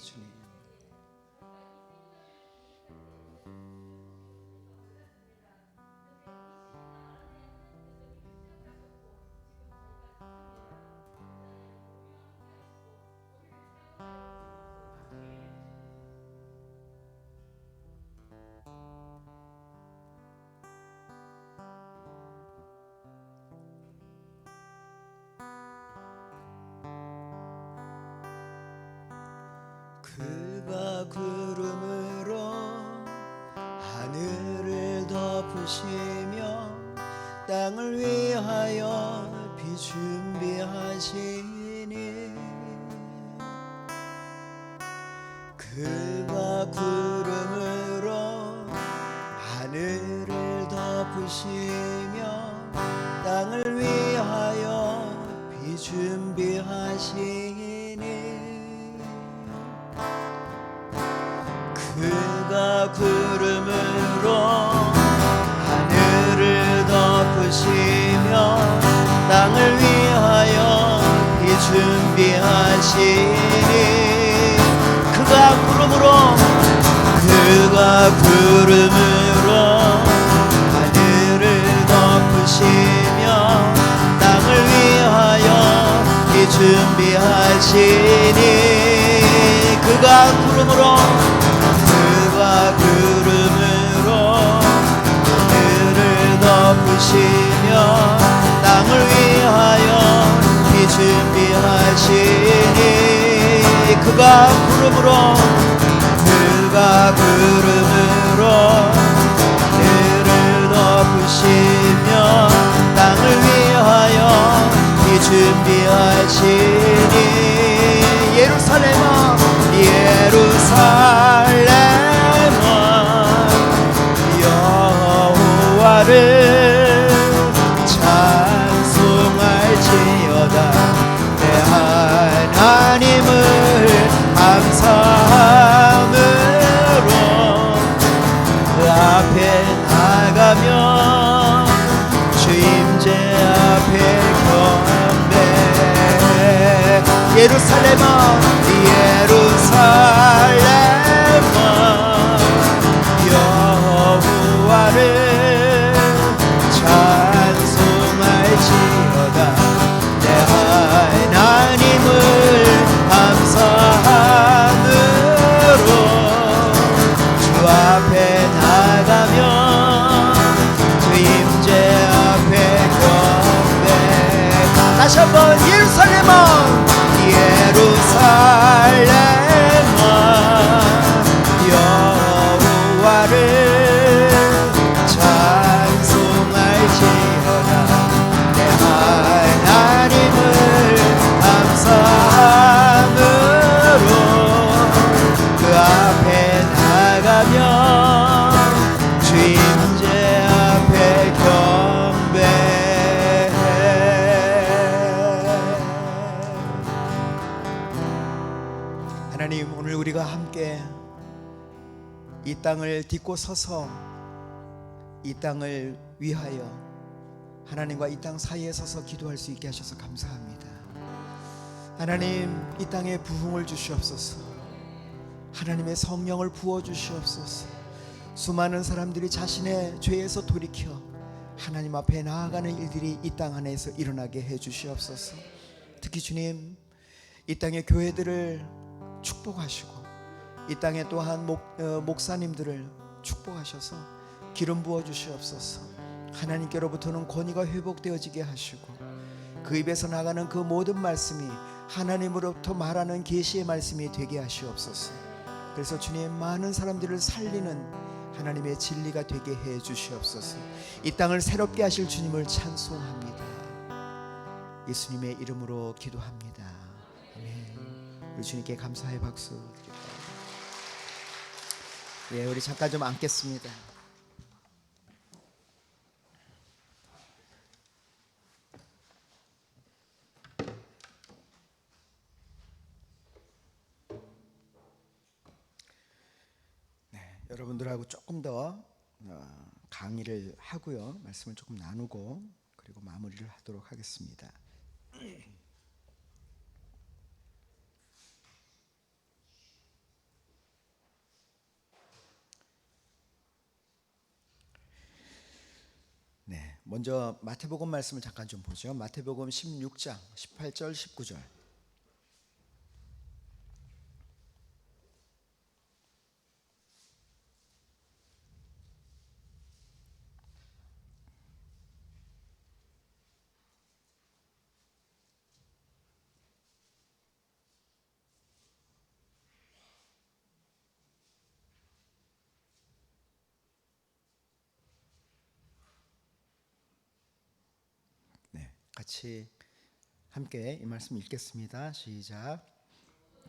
주님. 그가 구름으로 하늘을 덮으시며 땅을 위하여 비 준비하시니 그가 구름으로 하늘을 덮으시며 땅을 위하여 비 준비하시니 그가 구름으로 하늘을 덮으시며 땅을 위하여 비 준비하시니 그가 구름으로 하늘을 덮으시며 땅을 위하여 비 준비하시니 그가 구름으로 하늘을 덮으시며 땅을 위하여 비 준비하시니 그가 구름으로 하늘을 덮으시며 땅을 위하여 비 준비하시니 예루살렘아 여호와를 찬송할지어다 내 하나님을 감사함으로 그 앞에 나가며 주임제 앞에 경배 예루살렘아 여호와를 찬송할지어다 내 하나님을 감사함으로 주 앞에 나가며 주임제 앞에 경배 다시 한번 예루살렘아 여호와를 찬송할지어다 내 하나님을 감사함으로 그 앞에 나가며 주임제 앞에 경배 하나님 오늘 우리가 함께 이 땅을 딛고 서서 이 땅을 위하여 하나님과 이 땅 사이에 서서 기도할 수 있게 하셔서 감사합니다. 하나님 이 땅에 부흥을 주시옵소서. 하나님의 성령을 부어주시옵소서. 수많은 사람들이 자신의 죄에서 돌이켜 하나님 앞에 나아가는 일들이 이 땅 안에서 일어나게 해주시옵소서. 특히 주님 이 땅의 교회들을 축복하시고 이 땅에 또한 목사님들을 축복하셔서 기름 부어 주시옵소서. 하나님께로부터는 권위가 회복되어지게 하시고 그 입에서 나가는 그 모든 말씀이 하나님으로부터 말하는 계시의 말씀이 되게 하시옵소서. 그래서 주님 많은 사람들을 살리는 하나님의 진리가 되게 해 주시옵소서. 이 땅을 새롭게 하실 주님을 찬송합니다. 예수님의 이름으로 기도합니다. 아멘. 우리 주님께 감사의 박수 드립니다. 예, 우리 잠깐 좀 앉겠습니다. 여러분들하고 조금 더 강의를 하고요, 말씀을 조금 나누고 그리고 마무리를 하도록 하겠습니다. 먼저 마태복음 말씀을 잠깐 좀 보죠. 마태복음 16장 18절 19절. 네, 같이 함께 이 말씀 읽겠습니다. 시작.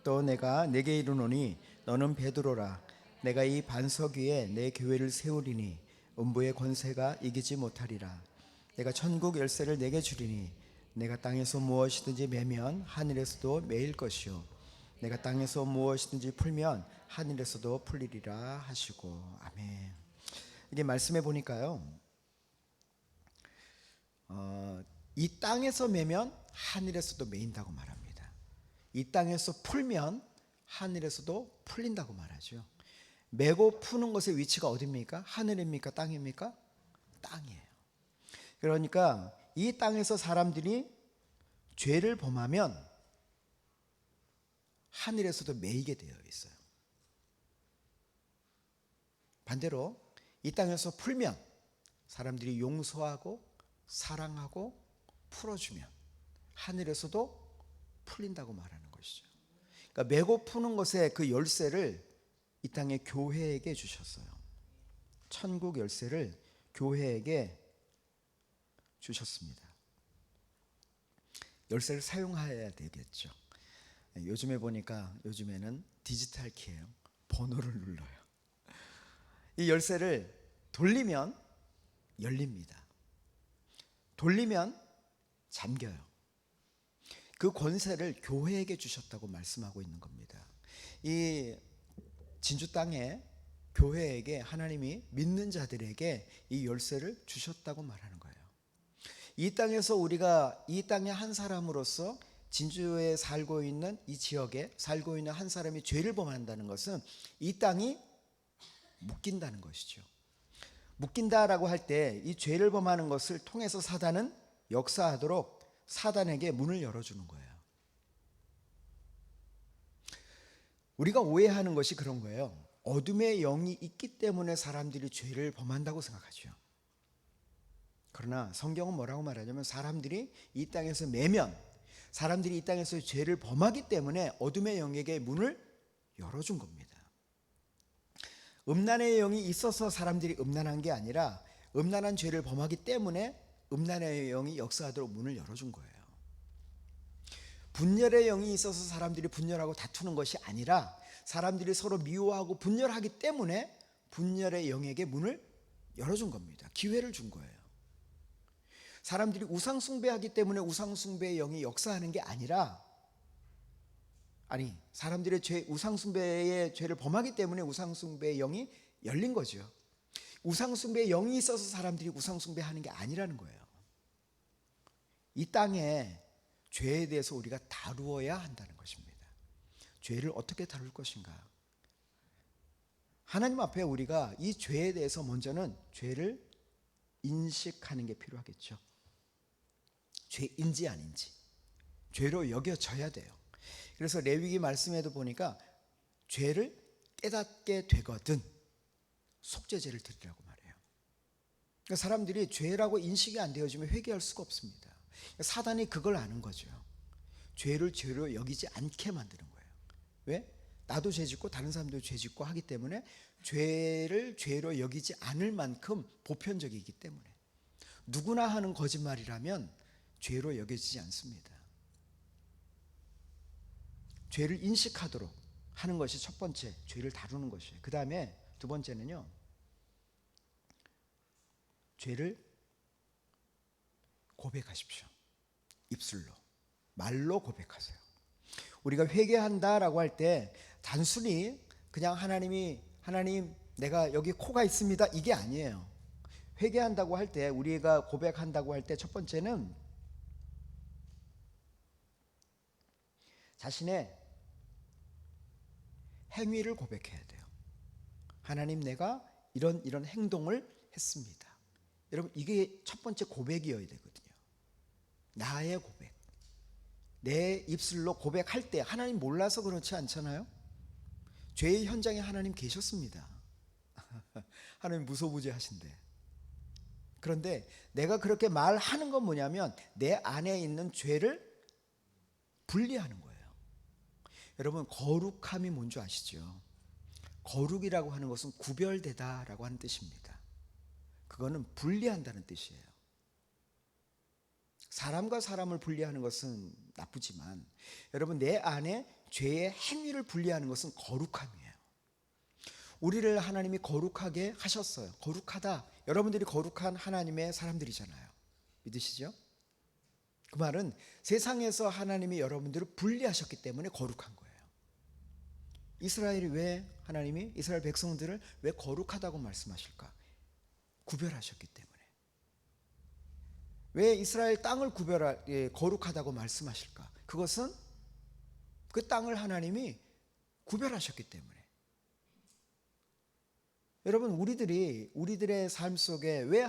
또 내가 네게 이르노니 너는 베드로라. 내가 이 반석 위에 내 교회를 세우리니 음부의 권세가 이기지 못하리라. 내가 천국 열쇠를 내게 주리니 내가 땅에서 무엇이든지 매면 하늘에서도 매일 것이요 내가 땅에서 무엇이든지 풀면 하늘에서도 풀리리라 하시고. 아멘. 이게 말씀해 보니까요, 이 땅에서 매면 하늘에서도 매인다고 말합니다. 이 땅에서 풀면 하늘에서도 풀린다고 말하죠. 매고 푸는 것의 위치가 어디입니까? 하늘입니까? 땅입니까? 땅이에요. 그러니까 이 땅에서 사람들이 죄를 범하면 하늘에서도 매이게 되어 있어요. 반대로 이 땅에서 풀면 사람들이 용서하고 사랑하고 풀어주면 하늘에서도 풀린다고 말하는 것이죠. 그러니까 매고 푸는 것의 그 열쇠를 이 땅의 교회에게 주셨어요. 천국 열쇠를 교회에게 주셨습니다. 열쇠를 사용해야 되겠죠. 요즘에 보니까 요즘에는 디지털 키예요. 번호를 눌러요. 이 열쇠를 돌리면 열립니다. 돌리면 잠겨요. 그 권세를 교회에게 주셨다고 말씀하고 있는 겁니다. 이 진주 땅에 교회에게 하나님이 믿는 자들에게 이 열쇠를 주셨다고 말하는 거예요. 이 땅에서 우리가 이 땅의 한 사람으로서 진주에 살고 있는 이 지역에 살고 있는 한 사람이 죄를 범한다는 것은 이 땅이 묶인다는 것이죠. 묶인다라고 할 때 이 죄를 범하는 것을 통해서 사단은 역사하도록 사단에게 문을 열어주는 거예요. 우리가 오해하는 것이 그런 거예요. 어둠의 영이 있기 때문에 사람들이 죄를 범한다고 생각하죠. 그러나 성경은 뭐라고 말하냐면 사람들이 이 땅에서 매면 사람들이 이 땅에서 죄를 범하기 때문에 어둠의 영에게 문을 열어준 겁니다. 음란의 영이 있어서 사람들이 음란한 게 아니라 음란한 죄를 범하기 때문에 음란의 영이 역사하도록 문을 열어준 거예요. 분열의 영이 있어서 사람들이 분열하고 다투는 것이 아니라 사람들이 서로 미워하고 분열하기 때문에 분열의 영에게 문을 열어준 겁니다. 기회를 준 거예요. 사람들이 우상숭배하기 때문에 우상숭배의 영이 역사하는 게 아니라 사람들의 우상숭배의 죄를 범하기 때문에 우상숭배의 영이 열린 거죠. 우상숭배의 영이 있어서 사람들이 우상숭배하는 게 아니라는 거예요. 이 땅에 죄에 대해서 우리가 다루어야 한다는 것입니다. 죄를 어떻게 다룰 것인가? 하나님 앞에 우리가 이 죄에 대해서 먼저는 죄를 인식하는 게 필요하겠죠. 죄인지 아닌지 죄로 여겨져야 돼요. 그래서 레위기 말씀에도 보니까 죄를 깨닫게 되거든 속죄제를 드리라고 말해요. 그러니까 사람들이 죄라고 인식이 안 되어지면 회개할 수가 없습니다. 사단이 그걸 아는 거죠. 죄를 죄로 여기지 않게 만드는 거예요. 왜? 나도 죄 짓고 다른 사람도 죄 짓고 하기 때문에 죄를 죄로 여기지 않을 만큼 보편적이기 때문에 누구나 하는 거짓말이라면 죄로 여겨지지 않습니다. 죄를 인식하도록 하는 것이 첫 번째, 죄를 다루는 것이에요. 그 다음에 두 번째는요, 죄를 고백하십시오. 입술로, 말로 고백하세요. 우리가 회개한다라고 할 때 단순히 그냥 하나님 내가 여기 코가 있습니다 이게 아니에요. 회개한다고 할 때 우리가 고백한다고 할 때 첫 번째는 자신의 행위를 고백해야 돼요. 하나님 내가 이런 행동을 했습니다. 여러분 이게 첫 번째 고백이어야 되거든요. 나의 고백. 내 입술로 고백할 때 하나님 몰라서 그렇지 않잖아요. 죄의 현장에 하나님 계셨습니다. 하나님 무소부재하신데. 그런데 내가 그렇게 말하는 건 뭐냐면 내 안에 있는 죄를 분리하는 거예요. 여러분 거룩함이 뭔지 아시죠? 거룩이라고 하는 것은 구별되다라고 하는 뜻입니다. 그거는 분리한다는 뜻이에요. 사람과 사람을 분리하는 것은 나쁘지만 여러분 내 안에 죄의 행위를 분리하는 것은 거룩함이에요. 우리를 하나님이 거룩하게 하셨어요. 거룩하다. 여러분들이 거룩한 하나님의 사람들이잖아요. 믿으시죠? 그 말은 세상에서 하나님이 여러분들을 분리하셨기 때문에 거룩한 거예요. 하나님이 이스라엘 백성들을 왜 거룩하다고 말씀하실까? 구별하셨기 때문에. 왜 이스라엘 땅을 거룩하다고 말씀하실까? 그것은 그 땅을 하나님이 구별하셨기 때문에. 여러분 우리들의 삶 속에 왜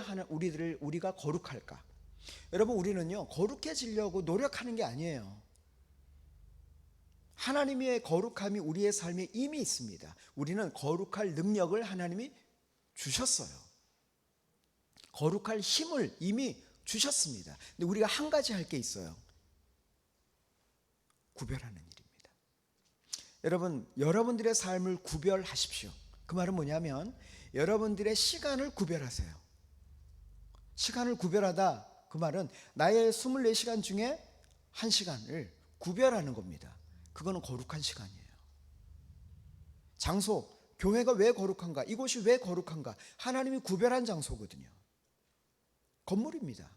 우리가 거룩할까? 여러분 우리는요 거룩해지려고 노력하는 게 아니에요. 하나님의 거룩함이 우리의 삶에 이미 있습니다. 우리는 거룩할 능력을 하나님이 주셨어요. 거룩할 힘을 이미 주셨습니다. 근데 우리가 한 가지 할 게 있어요. 구별하는 일입니다. 여러분, 여러분들의 삶을 구별하십시오. 그 말은 뭐냐면 여러분들의 시간을 구별하세요. 시간을 구별하다 그 말은 나의 24시간 중에 1시간을 구별하는 겁니다. 그거는 거룩한 시간이에요. 장소, 교회가 왜 거룩한가? 이곳이 왜 거룩한가? 하나님이 구별한 장소거든요. 건물입니다.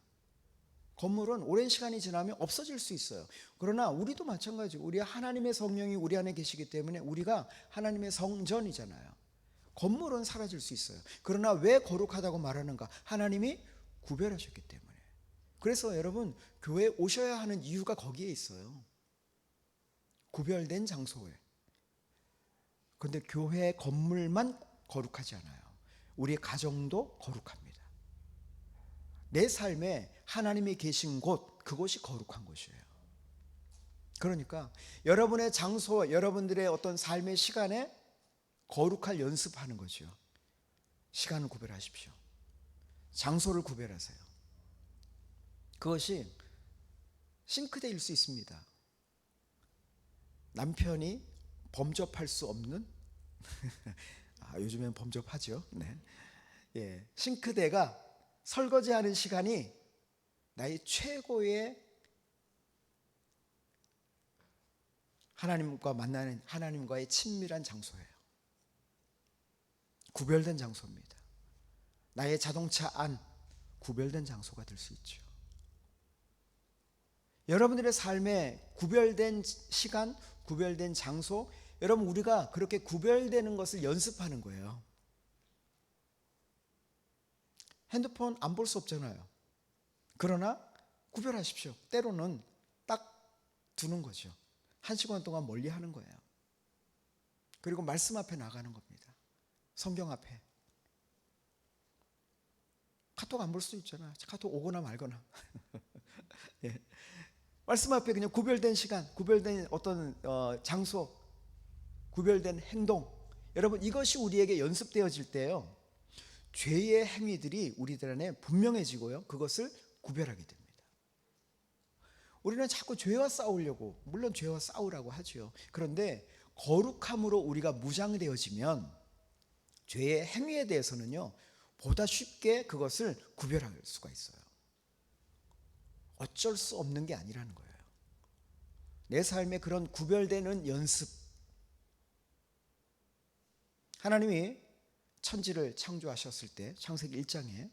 건물은 오랜 시간이 지나면 없어질 수 있어요. 그러나 우리도 마찬가지고 우리 하나님의 성령이 우리 안에 계시기 때문에 우리가 하나님의 성전이잖아요. 건물은 사라질 수 있어요. 그러나 왜 거룩하다고 말하는가? 하나님이 구별하셨기 때문에. 그래서 여러분 교회에 오셔야 하는 이유가 거기에 있어요. 구별된 장소에. 그런데 교회 건물만 거룩하지 않아요. 우리의 가정도 거룩합니다. 내 삶에 하나님이 계신 곳, 그곳이 거룩한 곳이에요. 그러니까 여러분의 장소, 여러분들의 어떤 삶의 시간에 거룩할 연습하는 거죠. 시간을 구별하십시오. 장소를 구별하세요. 그것이 싱크대일 수 있습니다. 남편이 범접할 수 없는 요즘엔 범접하죠. 네. 예, 싱크대가 설거지하는 시간이 나의 최고의 하나님과 만나는 하나님과의 친밀한 장소예요. 구별된 장소입니다. 나의 자동차 안 구별된 장소가 될 수 있죠. 여러분들의 삶에 구별된 시간, 구별된 장소, 여러분 우리가 그렇게 구별되는 것을 연습하는 거예요. 핸드폰 안 볼 수 없잖아요. 그러나 구별하십시오. 때로는 딱 두는 거죠. 1시간 동안 멀리 하는 거예요. 그리고 말씀 앞에 나가는 겁니다. 성경 앞에. 카톡 안 볼 수 있잖아. 카톡 오거나 말거나. 예. 말씀 앞에 그냥 구별된 시간, 구별된 어떤 장소, 구별된 행동. 여러분 이것이 우리에게 연습되어질 때요. 죄의 행위들이 우리들 안에 분명해지고요. 그것을 구별하게 됩니다. 우리는 자꾸 죄와 싸우려고, 물론 죄와 싸우라고 하죠. 그런데 거룩함으로 우리가 무장되어지면 죄의 행위에 대해서는요. 보다 쉽게 그것을 구별할 수가 있어요. 어쩔 수 없는 게 아니라는 거예요. 내 삶에 그런 구별되는 연습. 하나님이 천지를 창조하셨을 때 창세기 1장에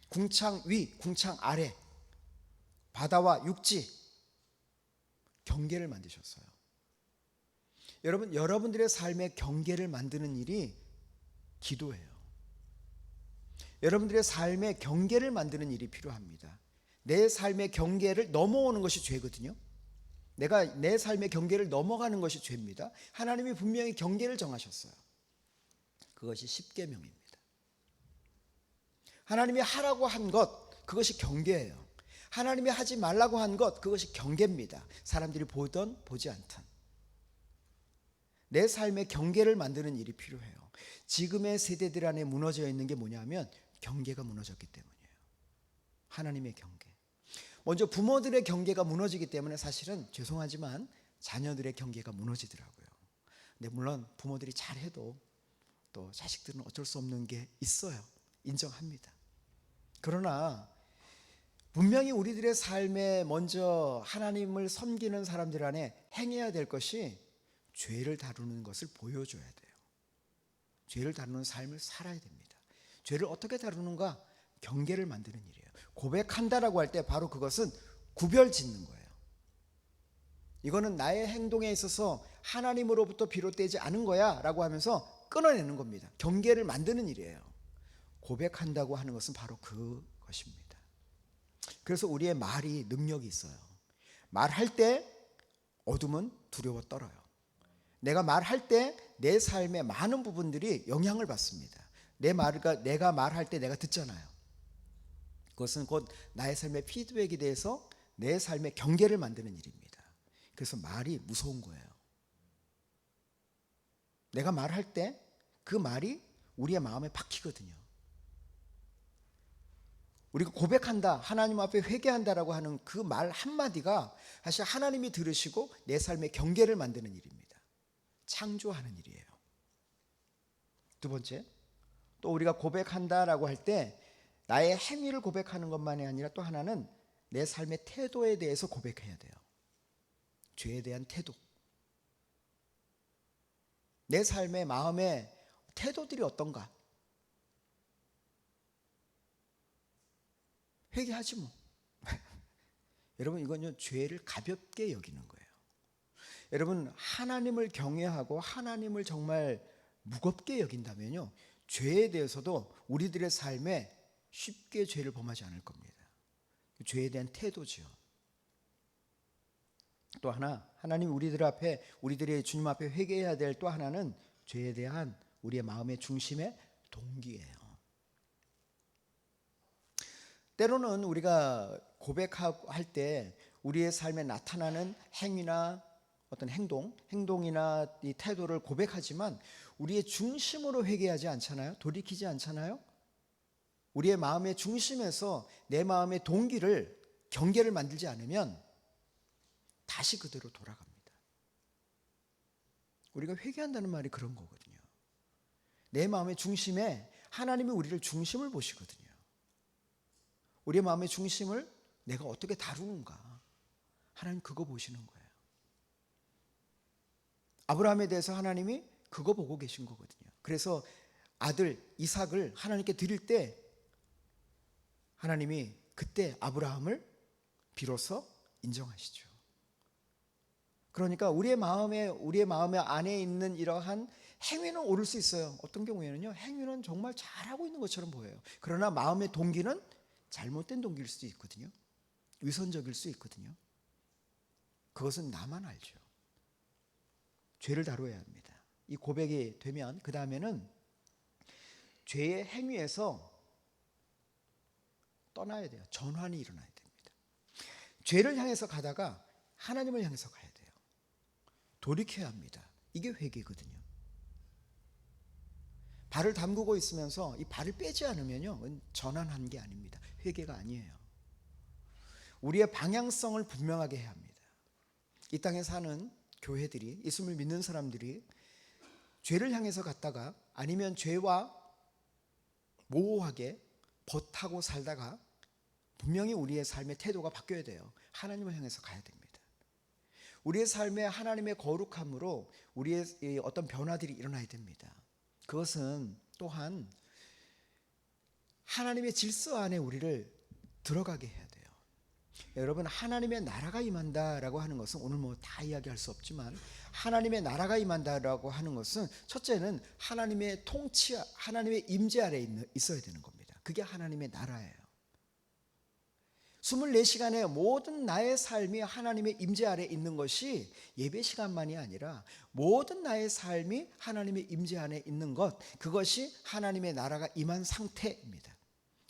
궁창 위, 궁창 아래, 바다와 육지 경계를 만드셨어요. 여러분, 여러분들의 삶의 경계를 만드는 일이 기도예요. 여러분들의 삶의 경계를 만드는 일이 필요합니다. 내 삶의 경계를 넘어오는 것이 죄거든요. 내가 내 삶의 경계를 넘어가는 것이 죄입니다. 하나님이 분명히 경계를 정하셨어요. 그것이 십계명입니다. 하나님이 하라고 한 것, 그것이 경계예요. 하나님이 하지 말라고 한 것, 그것이 경계입니다. 사람들이 보던 보지 않던 내 삶의 경계를 만드는 일이 필요해요. 지금의 세대들 안에 무너져 있는 게 뭐냐면 경계가 무너졌기 때문이에요. 하나님의 경계. 먼저 부모들의 경계가 무너지기 때문에 사실은 죄송하지만 자녀들의 경계가 무너지더라고요. 근데 물론 부모들이 잘해도 또 자식들은 어쩔 수 없는 게 있어요. 인정합니다. 그러나 분명히 우리들의 삶에 먼저 하나님을 섬기는 사람들 안에 행해야 될 것이 죄를 다루는 것을 보여줘야 돼요. 죄를 다루는 삶을 살아야 됩니다. 죄를 어떻게 다루는가? 경계를 만드는 일이에요. 고백한다라고 할 때 바로 그것은 구별 짓는 거예요. 이거는 나의 행동에 있어서 하나님으로부터 비롯되지 않은 거야 라고 하면서 끊어내는 겁니다. 경계를 만드는 일이에요. 고백한다고 하는 것은 바로 그것입니다. 그래서 우리의 말이 능력이 있어요. 말할 때 어둠은 두려워 떨어요. 내가 말할 때 내 삶의 많은 부분들이 영향을 받습니다. 내가 말할 때 내가 듣잖아요. 그것은 곧 나의 삶의 피드백에 대해서 내 삶의 경계를 만드는 일입니다. 그래서 말이 무서운 거예요. 내가 말할 때 그 말이 우리의 마음에 박히거든요. 우리가 고백한다, 하나님 앞에 회개한다라고 하는 그 말 한마디가 사실 하나님이 들으시고 내 삶의 경계를 만드는 일입니다. 창조하는 일이에요. 두 번째, 또 우리가 고백한다라고 할 때 나의 행위를 고백하는 것만이 아니라 또 하나는 내 삶의 태도에 대해서 고백해야 돼요. 죄에 대한 태도. 내 삶의 마음의 태도들이 어떤가? 회개하지 뭐. 여러분 이건요 죄를 가볍게 여기는 거예요. 여러분 하나님을 경외하고 하나님을 정말 무겁게 여긴다면요 죄에 대해서도 우리들의 삶에 쉽게 죄를 범하지 않을 겁니다. 죄에 대한 태도지요. 또 하나 하나님 우리들 앞에 우리들의 주님 앞에 회개해야 될 또 하나는 죄에 대한 우리의 마음의 중심의 동기예요. 때로는 우리가 고백할 때 우리의 삶에 나타나는 행위나 어떤 행동이나 이 태도를 고백하지만 우리의 중심으로 회개하지 않잖아요. 돌이키지 않잖아요. 우리의 마음의 중심에서 내 마음의 동기를 경계를 만들지 않으면 다시 그대로 돌아갑니다. 우리가 회개한다는 말이 그런 거거든요. 내 마음의 중심에 하나님이 우리를 중심을 보시거든요. 우리의 마음의 중심을 내가 어떻게 다루는가 하나님 그거 보시는 거예요. 아브라함에 대해서 하나님이 그거 보고 계신 거거든요. 그래서 아들 이삭을 하나님께 드릴 때 하나님이 그때 아브라함을 비로소 인정하시죠. 그러니까 우리의 마음에 안에 있는 이러한 행위는 옳을 수 있어요. 어떤 경우에는요 행위는 정말 잘하고 있는 것처럼 보여요. 그러나 마음의 동기는 잘못된 동기일 수도 있거든요. 위선적일 수 있거든요. 그것은 나만 알죠. 죄를 다루어야 합니다. 이 고백이 되면 그 다음에는 죄의 행위에서 떠나야 돼요. 전환이 일어나야 됩니다. 죄를 향해서 가다가 하나님을 향해서 가야 돼요. 돌이켜야 합니다. 이게 회개거든요. 발을 담그고 있으면서 이 발을 빼지 않으면요 전환한 게 아닙니다. 회개가 아니에요. 우리의 방향성을 분명하게 해야 합니다. 이 땅에 사는 교회들이 예수를 믿는 사람들이 죄를 향해서 갔다가 아니면 죄와 모호하게 벗하고 살다가 분명히 우리의 삶의 태도가 바뀌어야 돼요. 하나님을 향해서 가야 됩니다. 우리의 삶에 하나님의 거룩함으로 우리의 어떤 변화들이 일어나야 됩니다. 그것은 또한 하나님의 질서 안에 우리를 들어가게 해야 돼요. 여러분 하나님의 나라가 임한다라고 하는 것은 오늘 뭐 다 이야기할 수 없지만 하나님의 나라가 임한다라고 하는 것은 첫째는 하나님의 통치, 하나님의 임재 아래에 있어야 되는 겁니다. 그게 하나님의 나라예요. 24시간의 모든 나의 삶이 하나님의 임재 아래에 있는 것이 예배 시간만이 아니라 모든 나의 삶이 하나님의 임재 안에 있는 것, 그것이 하나님의 나라가 임한 상태입니다.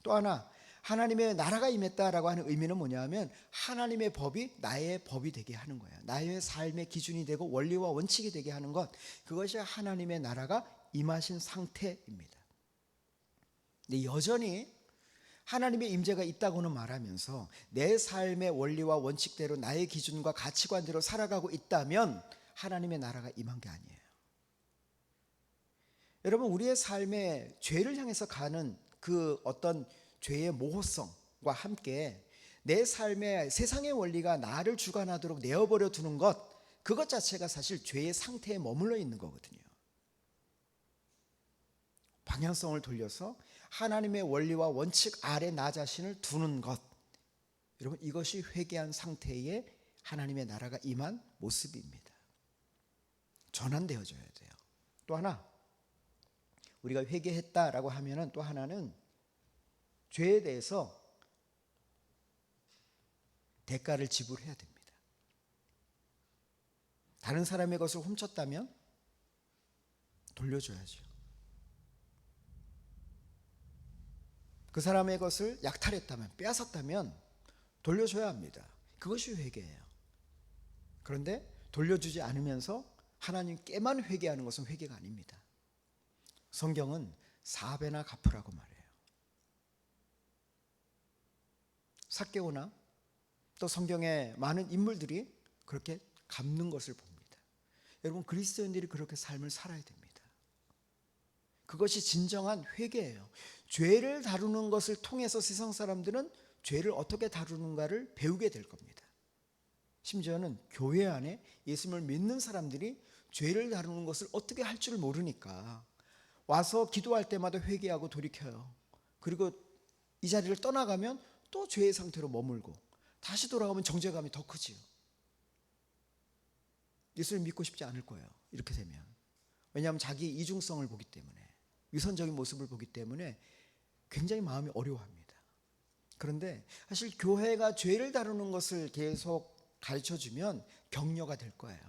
또 하나, 하나님의 나라가 임했다라고 하는 의미는 뭐냐면 하나님의 법이 나의 법이 되게 하는 거예요. 나의 삶의 기준이 되고 원리와 원칙이 되게 하는 것, 그것이 하나님의 나라가 임하신 상태입니다. 근데 여전히 하나님의 임재가 있다고는 말하면서 내 삶의 원리와 원칙대로 나의 기준과 가치관대로 살아가고 있다면 하나님의 나라가 임한 게 아니에요. 여러분, 우리의 삶에 죄를 향해서 가는 그 어떤 죄의 모호성과 함께 내 삶의 세상의 원리가 나를 주관하도록 내어버려 두는 것, 그것 자체가 사실 죄의 상태에 머물러 있는 거거든요. 방향성을 돌려서 하나님의 원리와 원칙 아래 나 자신을 두는 것, 여러분, 이것이 회개한 상태의 하나님의 나라가 임한 모습입니다. 전환되어져야 돼요. 또 하나, 우리가 회개했다라고 하면은 또 하나는 죄에 대해서 대가를 지불해야 됩니다. 다른 사람의 것을 훔쳤다면 돌려줘야죠. 그 사람의 것을 약탈했다면, 빼앗았다면 돌려줘야 합니다. 그것이 회개예요. 그런데 돌려주지 않으면서 하나님께만 회개하는 것은 회개가 아닙니다. 성경은 4배나 갚으라고 말해요. 삭개오나 또 성경의 많은 인물들이 그렇게 갚는 것을 봅니다. 여러분, 그리스도인들이 그렇게 삶을 살아야 됩니다. 그것이 진정한 회개예요. 죄를 다루는 것을 통해서 세상 사람들은 죄를 어떻게 다루는가를 배우게 될 겁니다. 심지어는 교회 안에 예수님을 믿는 사람들이 죄를 다루는 것을 어떻게 할 줄 모르니까 와서 기도할 때마다 회개하고 돌이켜요. 그리고 이 자리를 떠나가면 또 죄의 상태로 머물고 다시 돌아가면 정죄감이 더 크지요. 예수를 믿고 싶지 않을 거예요. 이렇게 되면. 왜냐하면 자기의 이중성을 보기 때문에, 위선적인 모습을 보기 때문에 굉장히 마음이 어려워합니다. 그런데 사실 교회가 죄를 다루는 것을 계속 가르쳐주면 격려가 될 거예요.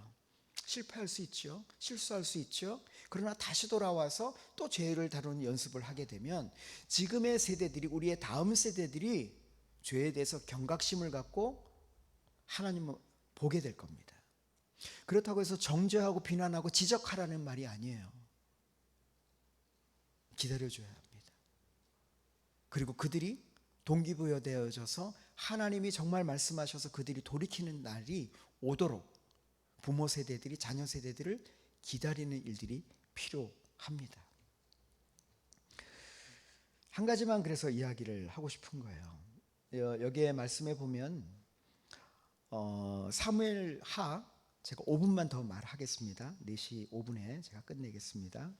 실패할 수 있죠. 실수할 수 있죠. 그러나 다시 돌아와서 또 죄를 다루는 연습을 하게 되면 지금의 세대들이, 우리의 다음 세대들이 죄에 대해서 경각심을 갖고 하나님을 보게 될 겁니다. 그렇다고 해서 정죄하고 비난하고 지적하라는 말이 아니에요. 기다려줘야 합니다. 그리고 그들이 동기부여되어져서 하나님이 정말 말씀하셔서 그들이 돌이키는 날이 오도록 부모 세대들이 자녀 세대들을 기다리는 일들이 필요합니다. 한 가지만 그래서 이야기를 하고 싶은 거예요. 여기에 말씀해 보면 사무엘하, 제가 5분만 더 말하겠습니다. 4시 5분에 제가 끝내겠습니다.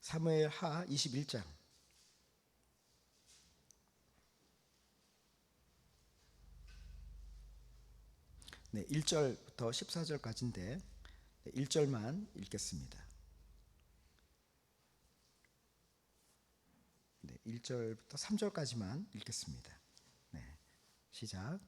사무엘하 21장. 네, 1절부터 14절까지인데 1절만 읽겠습니다. 네, 1절부터 3절까지만 읽겠습니다. 네, 시작.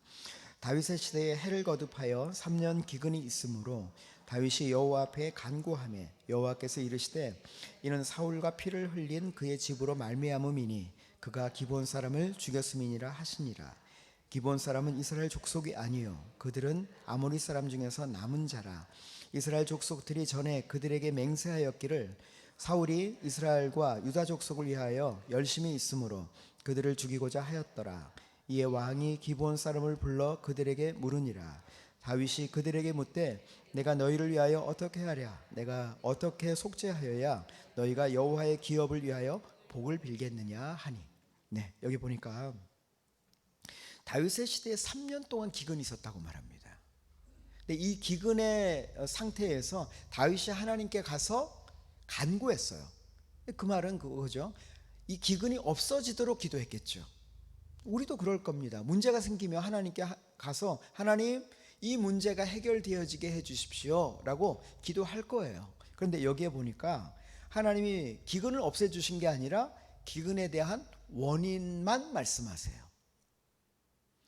다윗의 시대에 해를 거듭하여 3년 기근이 있으므로 다윗이 여호와 앞에 간구하매 여호와께서 이르시되 이는 사울과 피를 흘린 그의 집으로 말미암음이니 그가 기브온 사람을 죽였음이니라 하시니라. 기브온 사람은 이스라엘 족속이 아니요 그들은 아모리 사람 중에서 남은 자라. 이스라엘 족속들이 전에 그들에게 맹세하였기를 사울이 이스라엘과 유다 족속을 위하여 열심히 있으므로 그들을 죽이고자 하였더라. 이에 왕이 기브온 사람을 불러 그들에게 물으니라. 다윗이 그들에게 묻되 내가 너희를 위하여 어떻게 하랴? 내가 어떻게 속죄하여야 너희가 여호와의 기업을 위하여 복을 빌겠느냐 하니. 네, 여기 보니까 다윗의 시대에 3년 동안 기근이 있었다고 말합니다. 근데 이 기근의 상태에서 다윗이 하나님께 가서 간구했어요. 그 말은 그거죠. 이 기근이 없어지도록 기도했겠죠. 우리도 그럴 겁니다. 문제가 생기면 하나님께 가서 하나님, 이 문제가 해결되어지게 해주십시오 라고 기도할 거예요. 그런데 여기에 보니까 하나님이 기근을 없애주신 게 아니라 기근에 대한 원인만 말씀하세요.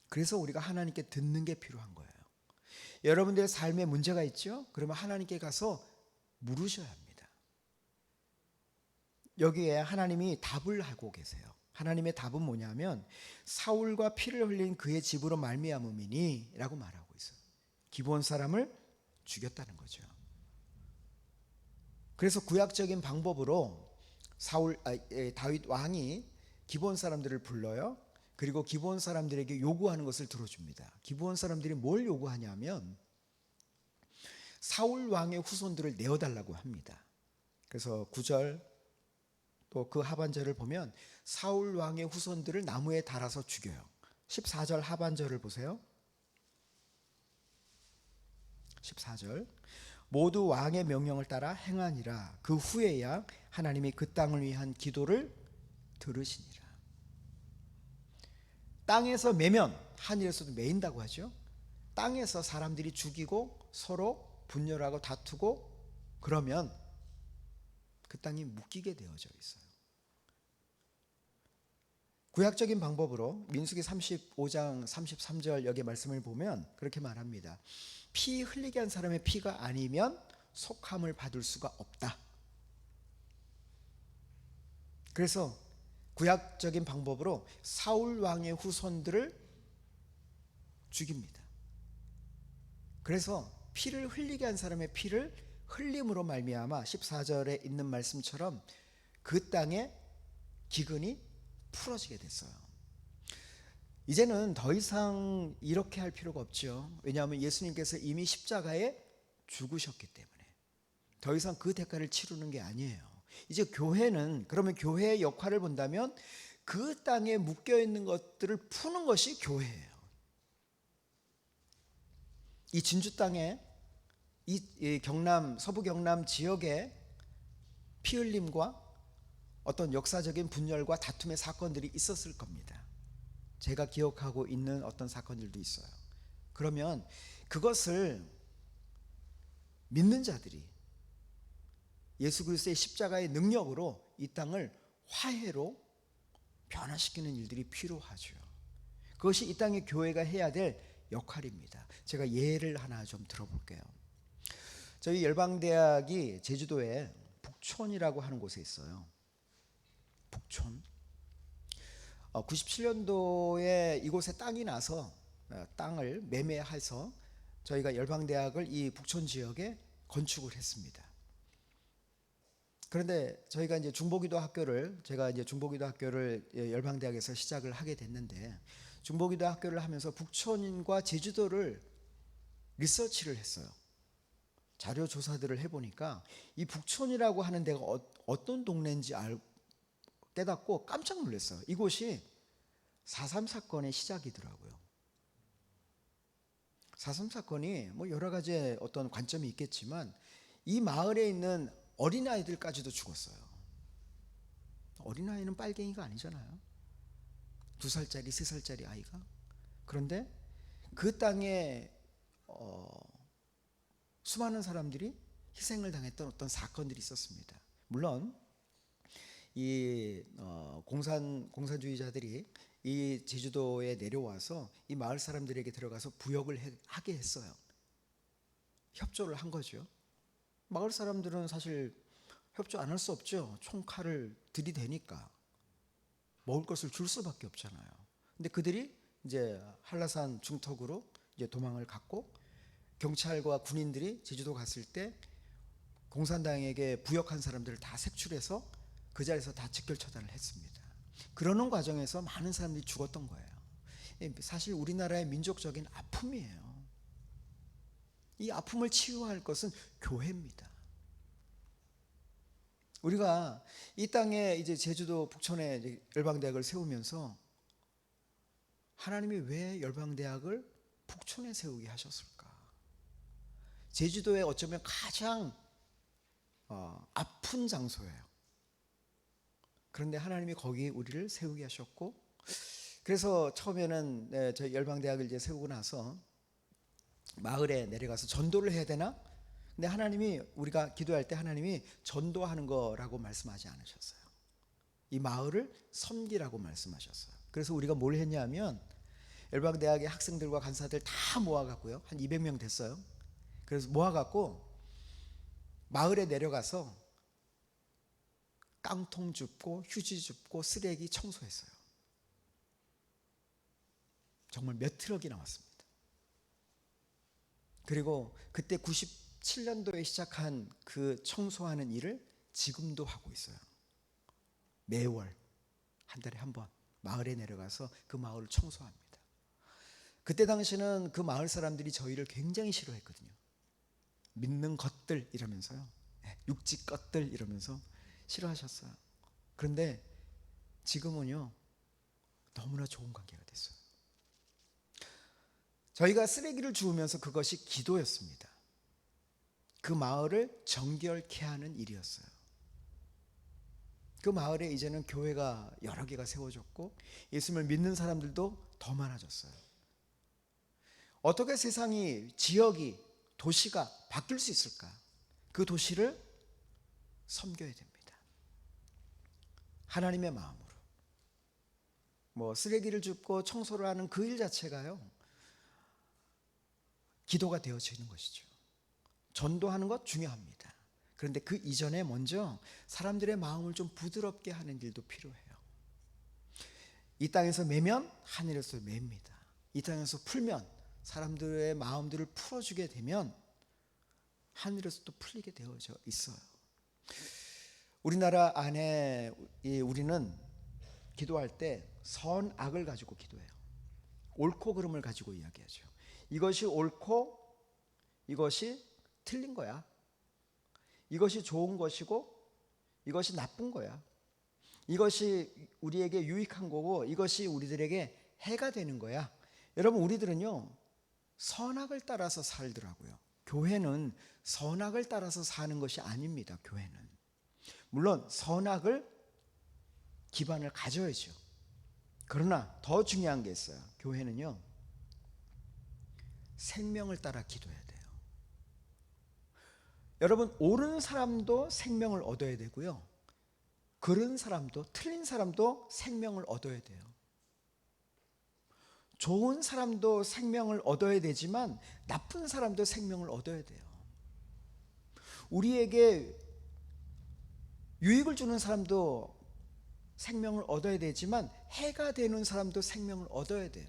그래서 우리가 하나님께 듣는 게 필요한 거예요. 여러분들의 삶에 문제가 있죠? 그러면 하나님께 가서 물으셔야 합니다. 여기에 하나님이 답을 하고 계세요. 하나님의 답은 뭐냐면 사울과 피를 흘린 그의 집으로 말미암음이니 라고 말하고 있어요. 기브온 사람을 죽였다는 거죠. 그래서 구약적인 방법으로 다윗 왕이 기브온 사람들을 불러요. 그리고 기브온 사람들에게 요구하는 것을 들어줍니다. 기브온 사람들이 뭘 요구하냐면 사울 왕의 후손들을 내어달라고 합니다. 그래서 9절 또 그 하반절을 보면 사울 왕의 후손들을 나무에 달아서 죽여요. 14절 하반절을 보세요. 14절 모두 왕의 명령을 따라 행하니라. 그 후에야 하나님이 그 땅을 위한 기도를 들으시니라. 땅에서 매면 하늘에서도 매인다고 하죠. 땅에서 사람들이 죽이고 서로 분열하고 다투고 그러면 그 땅이 묶이게 되어져 있어요. 구약적인 방법으로 민수기 35장 33절 여기 말씀을 보면 그렇게 말합니다. 피 흘리게 한 사람의 피가 아니면 속함을 받을 수가 없다. 그래서 구약적인 방법으로 사울 왕의 후손들을 죽입니다. 그래서 피를 흘리게 한 사람의 피를 흘림으로 말미암아 14절에 있는 말씀처럼 그 땅에 기근이 풀어지게 됐어요. 이제는 더 이상 이렇게 할 필요가 없죠. 왜냐하면 예수님께서 이미 십자가에 죽으셨기 때문에 더 이상 그 대가를 치르는 게 아니에요. 이제 교회는 그러면 교회의 역할을 본다면 그 땅에 묶여 있는 것들을 푸는 것이 교회예요. 이 진주 땅에 이 경남 서부 경남 지역에 피 흘림과 어떤 역사적인 분열과 다툼의 사건들이 있었을 겁니다. 제가 기억하고 있는 어떤 사건들도 있어요. 그러면 그것을 믿는 자들이 예수 그리스도의 십자가의 능력으로 이 땅을 화해로 변화시키는 일들이 필요하죠. 그것이 이 땅의 교회가 해야 될 역할입니다. 제가 예를 하나 좀 들어볼게요. 저희 열방대학이 제주도에 북촌이라고 하는 곳에 있어요. 북촌. 97년도에 이곳에 땅이 나서 땅을 매매해서 저희가 열방대학을 이 북촌 지역에 건축을 했습니다. 그런데 저희가 이제 제가 이제 중보기도 학교를 열방대학에서 시작을 하게 됐는데 중보기도 학교를 하면서 북촌과 제주도를 리서치를 했어요. 자료 조사들을 해보니까 이 북촌이라고 하는 데가 어떤 동네인지 깨닫고 깜짝 놀랐어요. 이곳이 4.3 사건의 시작이더라고요. 4.3 사건이 뭐 여러 가지 어떤 관점이 있겠지만 이 마을에 있는 어린아이들까지도 죽었어요. 어린아이는 빨갱이가 아니잖아요. 2살짜리, 3살짜리 아이가. 그런데 그 땅에 수많은 사람들이 희생을 당했던 어떤 사건들이 있었습니다. 물론 이 공산주의자들이 이 제주도에 내려와서 이 마을 사람들에게 들어가서 부역을 하게 했어요. 협조를 한 거죠. 마을 사람들은 사실 협조 안 할 수 없죠. 총칼을 들이대니까 먹을 것을 줄 수밖에 없잖아요. 근데 그들이 이제 한라산 중턱으로 이제 도망을 갔고 경찰과 군인들이 제주도 갔을 때 공산당에게 부역한 사람들을 다 색출해서 그 자리에서 다 직결처단을 했습니다. 그러는 과정에서 많은 사람들이 죽었던 거예요. 사실 우리나라의 민족적인 아픔이에요. 이 아픔을 치유할 것은 교회입니다. 우리가 이 땅에 이제 제주도 북촌에 이제 열방대학을 세우면서 하나님이 왜 열방대학을 북촌에 세우게 하셨을까? 제주도에 어쩌면 가장 아픈 장소예요. 그런데 하나님이 거기 우리를 세우게 하셨고, 그래서 처음에는 저희 열방대학을 이제 세우고 나서 마을에 내려가서 전도를 해야 되나? 근데 하나님이 우리가 기도할 때 하나님이 전도하는 거라고 말씀하지 않으셨어요. 이 마을을 섬기라고 말씀하셨어요. 그래서 우리가 뭘 했냐면 열방대학의 학생들과 간사들 다 모아갖고요. 한 200명 됐어요. 그래서 모아갖고 마을에 내려가서 깡통 줍고 휴지 줍고 쓰레기 청소했어요. 정말 몇 트럭이 나왔습니다. 그리고 그때 97년도에 시작한 그 청소하는 일을 지금도 하고 있어요. 매월 한 달에 한 번 마을에 내려가서 그 마을을 청소합니다. 그때 당시는 그 마을 사람들이 저희를 굉장히 싫어했거든요. 믿는 것들 이러면서요. 육지 것들 이러면서 싫어하셨어요. 그런데 지금은요, 너무나 좋은 관계가 됐어요. 저희가 쓰레기를 주우면서 그것이 기도였습니다. 그 마을을 정결케 하는 일이었어요. 그 마을에 이제는 교회가 여러 개가 세워졌고 예수님을 믿는 사람들도 더 많아졌어요. 어떻게 세상이, 지역이, 도시가 바뀔 수 있을까? 그 도시를 섬겨야 됩니다. 하나님의 마음으로. 쓰레기를 줍고 청소를 하는 그 일 자체가요, 기도가 되어지는 것이죠. 전도하는 것 중요합니다. 그런데 그 이전에 먼저 사람들의 마음을 좀 부드럽게 하는 일도 필요해요. 이 땅에서 매면 하늘에서 맵니다. 이 땅에서 풀면, 사람들의 마음들을 풀어주게 되면 하늘에서 또 풀리게 되어져 있어요. 우리나라 안에 우리는 기도할 때 선악을 가지고 기도해요. 옳고 그름을 가지고 이야기하죠. 이것이 옳고 이것이 틀린 거야. 이것이 좋은 것이고 이것이 나쁜 거야. 이것이 우리에게 유익한 거고 이것이 우리들에게 해가 되는 거야. 여러분, 우리들은요, 선악을 따라서 살더라고요. 교회는 선악을 따라서 사는 것이 아닙니다. 교회는 물론 선악을 기반을 가져야죠. 그러나 더 중요한 게 있어요. 교회는요, 생명을 따라 기도해야 돼요. 여러분, 옳은 사람도 생명을 얻어야 되고요, 그른 사람도, 틀린 사람도 생명을 얻어야 돼요. 좋은 사람도 생명을 얻어야 되지만 나쁜 사람도 생명을 얻어야 돼요. 우리에게 유익을 주는 사람도 생명을 얻어야 되지만 해가 되는 사람도 생명을 얻어야 돼요.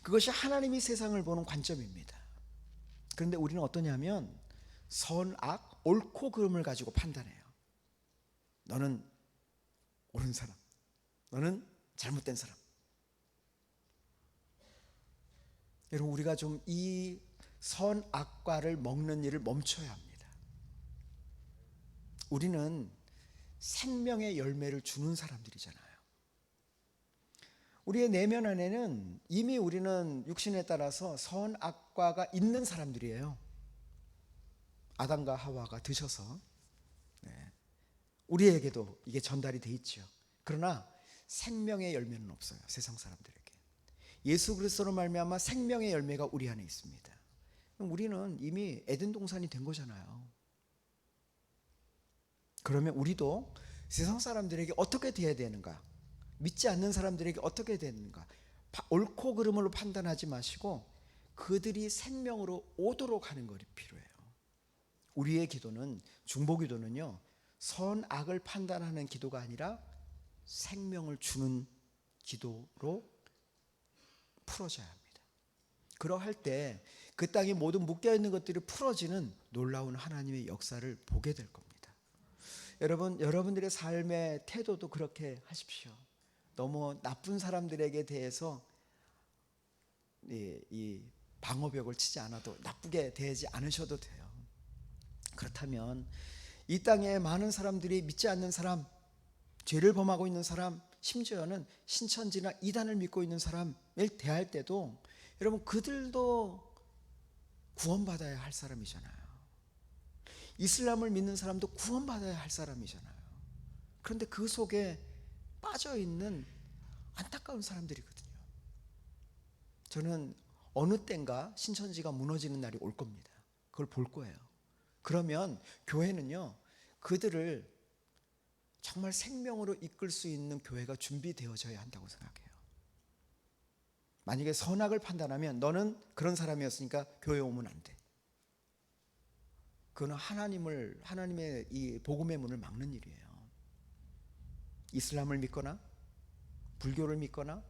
그것이 하나님이 세상을 보는 관점입니다. 그런데 우리는 어떠냐면 선악, 옳고 그름을 가지고 판단해요. 너는 옳은 사람, 너는 잘못된 사람. 여러분, 우리가 좀 이 선악과를 먹는 일을 멈춰야 합니다. 우리는 생명의 열매를 주는 사람들이잖아요. 우리의 내면 안에는 이미 우리는 육신에 따라서 선악과가 있는 사람들이에요. 아담과 하와가 드셔서 우리에게도 이게 전달이 돼 있죠. 그러나 생명의 열매는 없어요, 세상 사람들에게. 예수 그리스도로 말미암아 생명의 열매가 우리 안에 있습니다. 우리는 이미 에덴 동산이 된 거잖아요. 그러면 우리도 세상 사람들에게 어떻게 돼야 되는가, 믿지 않는 사람들에게 어떻게 되는가, 옳고 그름으로 판단하지 마시고 그들이 생명으로 오도록 하는 것이 필요해요. 우리의 기도는, 중보기도는요, 선악을 판단하는 기도가 아니라 생명을 주는 기도로 풀어져야 합니다. 그러할 때 그 땅에 모든 묶여있는 것들이 풀어지는 놀라운 하나님의 역사를 보게 될 겁니다. 여러분, 여러분들의 삶의 태도도 그렇게 하십시오. 너무 나쁜 사람들에게 대해서 이 방어벽을 치지 않아도, 나쁘게 대하지 않으셔도 돼요. 그렇다면 이 땅에 많은 사람들이 믿지 않는 사람, 죄를 범하고 있는 사람, 심지어는 신천지나 이단을 믿고 있는 사람을 대할 때도 여러분, 그들도 구원받아야 할 사람이잖아요. 이슬람을 믿는 사람도 구원받아야 할 사람이잖아요. 그런데 그 속에 빠져있는 안타까운 사람들이거든요. 저는 어느 때인가 신천지가 무너지는 날이 올 겁니다. 그걸 볼 거예요. 그러면 교회는요, 그들을 정말 생명으로 이끌 수 있는 교회가 준비되어져야 한다고 생각해요. 만약에 선악을 판단하면 너는 그런 사람이었으니까 교회 오면 안 돼. 그건 하나님의 이 복음의 문을 막는 일이에요. 이슬람을 믿거나 불교를 믿거나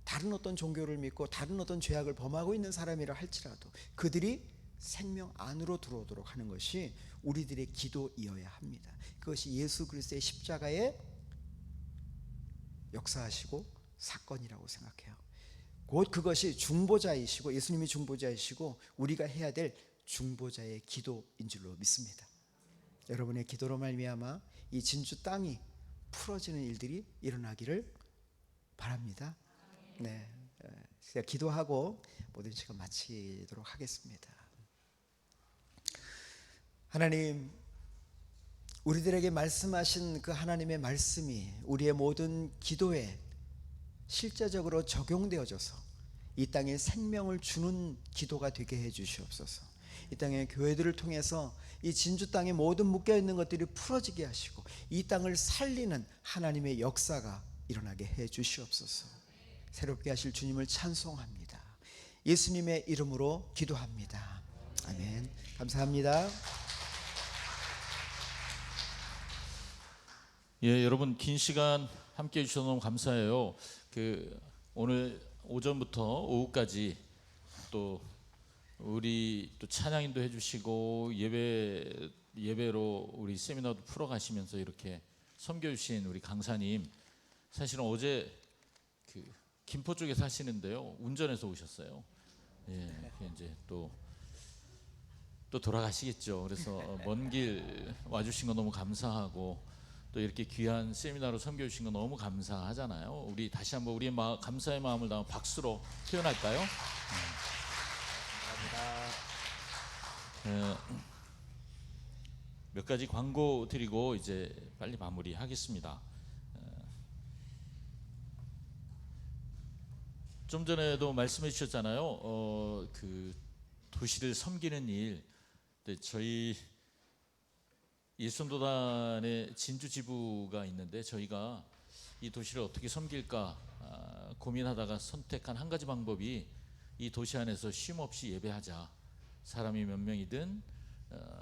다른 어떤 종교를 믿고 다른 어떤 죄악을 범하고 있는 사람이라 할지라도 그들이 생명 안으로 들어오도록 하는 것이 우리들의 기도이어야 합니다. 그것이 예수 그리스도의 십자가의 역사하시고 사건이라고 생각해요. 곧 그것이 중보자이시고 예수님이 중보자이시고 우리가 해야 될 중보자의 기도인 줄로 믿습니다. 여러분의 기도로 말미암아 이 진주 땅이 풀어지는 일들이 일어나기를 바랍니다. 네, 제가 기도하고 모든 시간 마치도록 하겠습니다. 하나님, 우리들에게 말씀하신 그 하나님의 말씀이 우리의 모든 기도에 실제적으로 적용되어져서 이 땅에 생명을 주는 기도가 되게 해 주시옵소서. 이 땅의 교회들을 통해서 이 진주 땅에 모든 묶여있는 것들이 풀어지게 하시고 이 땅을 살리는 하나님의 역사가 일어나게 해 주시옵소서. 새롭게 하실 주님을 찬송합니다. 예수님의 이름으로 기도합니다. 아멘. 감사합니다. 예, 여러분 긴 시간 함께 해주셔서 너무 감사해요. 오늘 오전부터 오후까지 또 우리 또 찬양인도 해주시고 예배로 우리 세미나도 풀어가시면서 이렇게 섬겨주신 우리 강사님, 사실은 어제 김포 쪽에 사시는데요, 운전해서 오셨어요. 예, 이제 또 돌아가시겠죠. 그래서 먼 길 와주신 거 너무 감사하고 또 이렇게 귀한 세미나로 섬겨주신 거 너무 감사하잖아요. 우리 다시 한번 우리의 감사의 마음을 담아 박수로 표현할까요? 몇 가지 광고 드리고 이제 빨리 마무리하겠습니다. 좀 전에도 말씀해 주셨잖아요. 그 도시를 섬기는 일. 저희 일손도단의 진주 지부가 있는데 저희가 이 도시를 어떻게 섬길까 고민하다가 선택한 한 가지 방법이 이 도시 안에서 쉼 없이 예배하자. 사람이 몇 명이든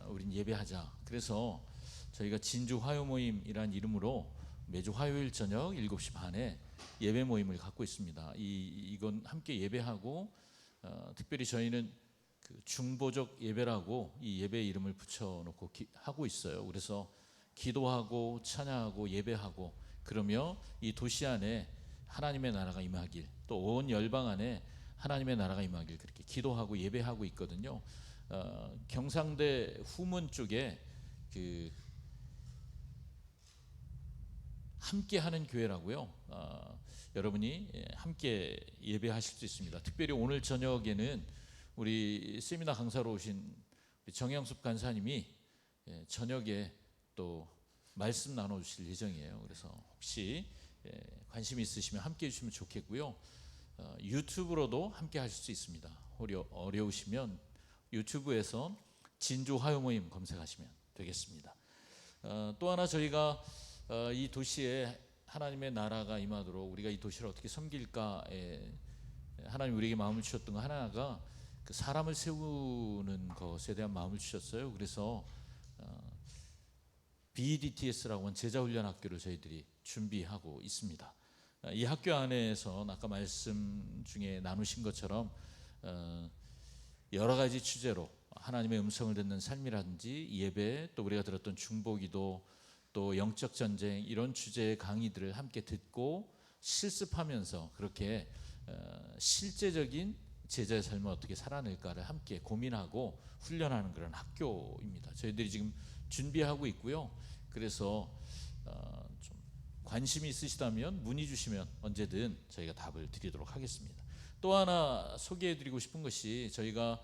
우린 예배하자. 그래서 저희가 진주 화요 모임이란 이름으로 매주 화요일 저녁 7시 반에 예배 모임을 갖고 있습니다. 이건 함께 예배하고 특별히 저희는 그 중보적 예배라고 이 예배 이름을 붙여놓고 하고 있어요. 그래서 기도하고 찬양하고 예배하고 그러며 이 도시 안에 하나님의 나라가 임하길, 또 온 열방 안에 하나님의 나라가 임하길 그렇게 기도하고 예배하고 있거든요. 경상대 후문 쪽에 그 함께하는 교회라고요. 여러분이 함께 예배하실 수 있습니다. 특별히 오늘 저녁에는 우리 세미나 강사로 오신 우리 정영숙 간사님이 저녁에 또 말씀 나눠주실 예정이에요. 그래서 혹시 관심 있으시면 함께 해주시면 좋겠고요. 유튜브로도 함께 하실 수 있습니다. 어려우시면 유튜브에서 진주 화요 모임 검색하시면 되겠습니다. 또 하나 저희가 이 도시에 하나님의 나라가 임하도록 우리가 이 도시를 어떻게 섬길까에 하나님 우리에게 마음을 주셨던 거 하나가 그 사람을 세우는 것에 대한 마음을 주셨어요. 그래서 BDTS라고 하는 제자훈련 학교를 저희들이 준비하고 있습니다. 이 학교 안에서 아까 말씀 중에 나누신 것처럼 여러 가지 주제로 하나님의 음성을 듣는 삶이라든지 예배, 또 우리가 들었던 중보기도, 또 영적 전쟁, 이런 주제의 강의들을 함께 듣고 실습하면서 그렇게 실제적인 제자의 삶을 어떻게 살아낼까를 함께 고민하고 훈련하는 그런 학교입니다. 저희들이 지금 준비하고 있고요. 그래서 좀 관심이 있으시다면 문의 주시면 언제든 저희가 답을 드리도록 하겠습니다. 또 하나 소개해드리고 싶은 것이 저희가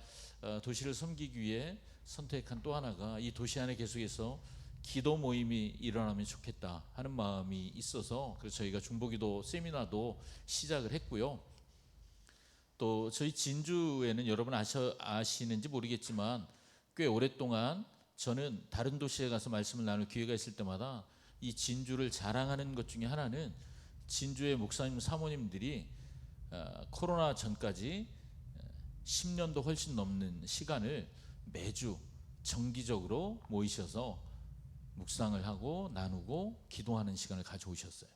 도시를 섬기기 위해 선택한 또 하나가 이 도시 안에 계속해서 기도 모임이 일어나면 좋겠다 하는 마음이 있어서 그래서 저희가 중보기도 세미나도 시작을 했고요. 또 저희 진주에는 여러분 아시는지 모르겠지만 꽤 오랫동안 저는 다른 도시에 가서 말씀을 나눌 기회가 있을 때마다 이 진주를 자랑하는 것 중에 하나는 진주의 목사님 사모님들이 코로나 전까지 10년도 훨씬 넘는 시간을 매주 정기적으로 모이셔서 묵상을 하고 나누고 기도하는 시간을 가져오셨어요.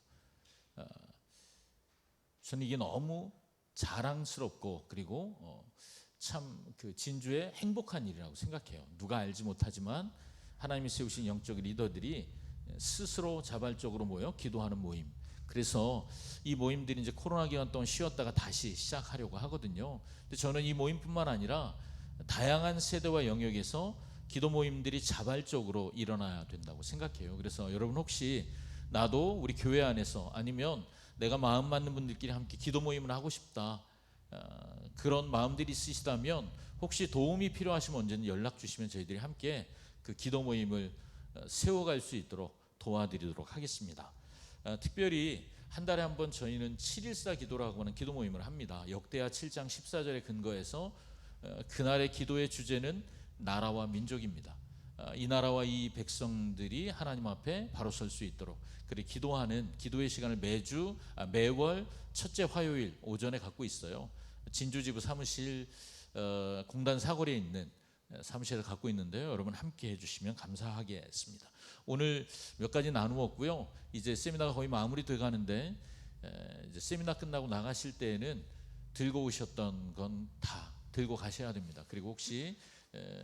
저는 이게 너무 자랑스럽고 그리고 참 그 진주의 행복한 일이라고 생각해요. 누가 알지 못하지만 하나님이 세우신 영적 리더들이 스스로 자발적으로 모여 기도하는 모임. 그래서 이 모임들이 이제 코로나 기간 동안 쉬었다가 다시 시작하려고 하거든요. 근데 저는 이 모임뿐만 아니라 다양한 세대와 영역에서 기도 모임들이 자발적으로 일어나야 된다고 생각해요. 그래서 여러분 혹시 나도 우리 교회 안에서 아니면 내가 마음 맞는 분들끼리 함께 기도 모임을 하고 싶다, 그런 마음들이 있으시다면 혹시 도움이 필요하시면 언제든 연락 주시면 저희들이 함께 그 기도 모임을 세워갈 수 있도록 도와드리도록 하겠습니다. 특별히 한 달에 한 번 저희는 714 기도라고 하는 기도 모임을 합니다. 역대하 7장 14절에 근거해서 그날의 기도의 주제는 나라와 민족입니다. 이 나라와 이 백성들이 하나님 앞에 바로 설 수 있도록 그리고 기도하는 기도의 시간을 매월 첫째 화요일 오전에 갖고 있어요. 진주지부 사무실 공단 사거리에 있는 사무실을 갖고 있는데요. 여러분 함께 해주시면 감사하겠습니다. 오늘 몇 가지 나누었고요. 이제 세미나가 거의 마무리돼 가는데 이제 세미나 끝나고 나가실 때에는 들고 오셨던 건 다 들고 가셔야 됩니다. 그리고 혹시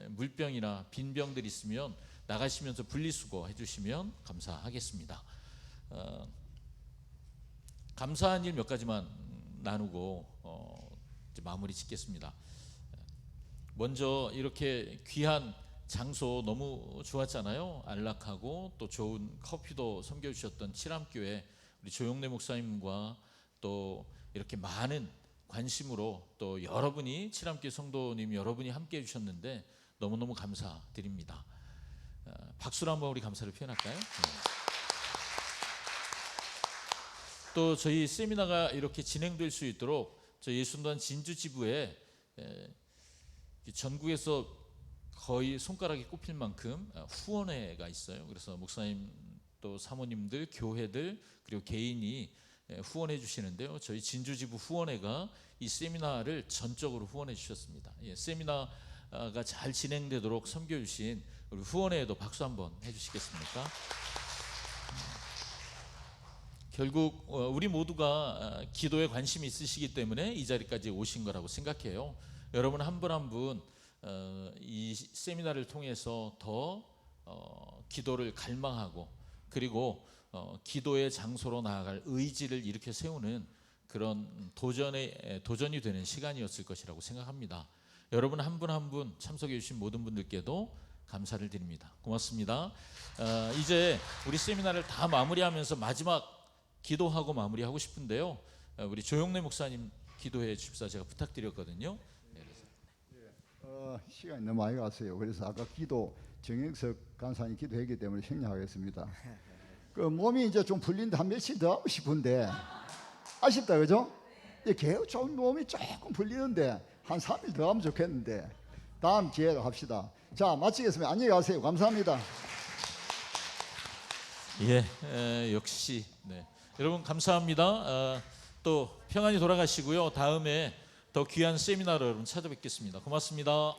물병이나 빈 병들 있으면 나가시면서 분리수거 해주시면 감사하겠습니다. 감사한 일 몇 가지만 나누고 이제 마무리 짓겠습니다. 먼저 이렇게 귀한 장소 너무 좋았잖아요. 안락하고 또 좋은 커피도 섬겨주셨던 칠암교회 우리 조용래 목사님과 또 이렇게 많은 관심으로 또 여러분이 칠암교회 성도님 여러분이 함께 해주셨는데 너무너무 감사드립니다. 박수로 한번 우리 감사를 표현할까요? 네. 또 저희 세미나가 이렇게 진행될 수 있도록 저희 예수단 진주지부에 전국에서 거의 손가락이 꼽힐 만큼 후원회가 있어요. 그래서 목사님 또 사모님들, 교회들 그리고 개인이 후원해 주시는데요. 저희 진주지부 후원회가 이 세미나를 전적으로 후원해 주셨습니다. 세미나가 잘 진행되도록 섬겨주신 우리 후원회에도 박수 한번 해주시겠습니까? 결국 우리 모두가 기도에 관심이 있으시기 때문에 이 자리까지 오신 거라고 생각해요. 여러분 한 분 한 분 이 세미나를 통해서 더 기도를 갈망하고 그리고 기도의 장소로 나아갈 의지를 일으켜 세우는 그런 도전이 되는 시간이었을 것이라고 생각합니다. 여러분 한 분 한 분 참석해 주신 모든 분들께도 감사를 드립니다. 고맙습니다. 이제 우리 세미나를 다 마무리하면서 마지막 기도하고 마무리하고 싶은데요. 우리 조용래 목사님 기도해 주십사 제가 부탁드렸거든요. 시간이 너무 많이 갔어요. 그래서 아까 기도 정영석 간사님 기도했기 때문에 생략하겠습니다. 그 몸이 이제 좀 풀린데 한 며칠 더 하고 싶은데 아쉽다 그죠? 계속 좀 몸이 조금 풀리는데 한 3일 더 하면 좋겠는데 다음 기회로 합시다. 자 마치겠습니다. 안녕히 가세요. 감사합니다. 역시 네. 여러분 감사합니다. 또 평안히 돌아가시고요. 다음에 더 귀한 세미나로 여러분 찾아뵙겠습니다. 고맙습니다.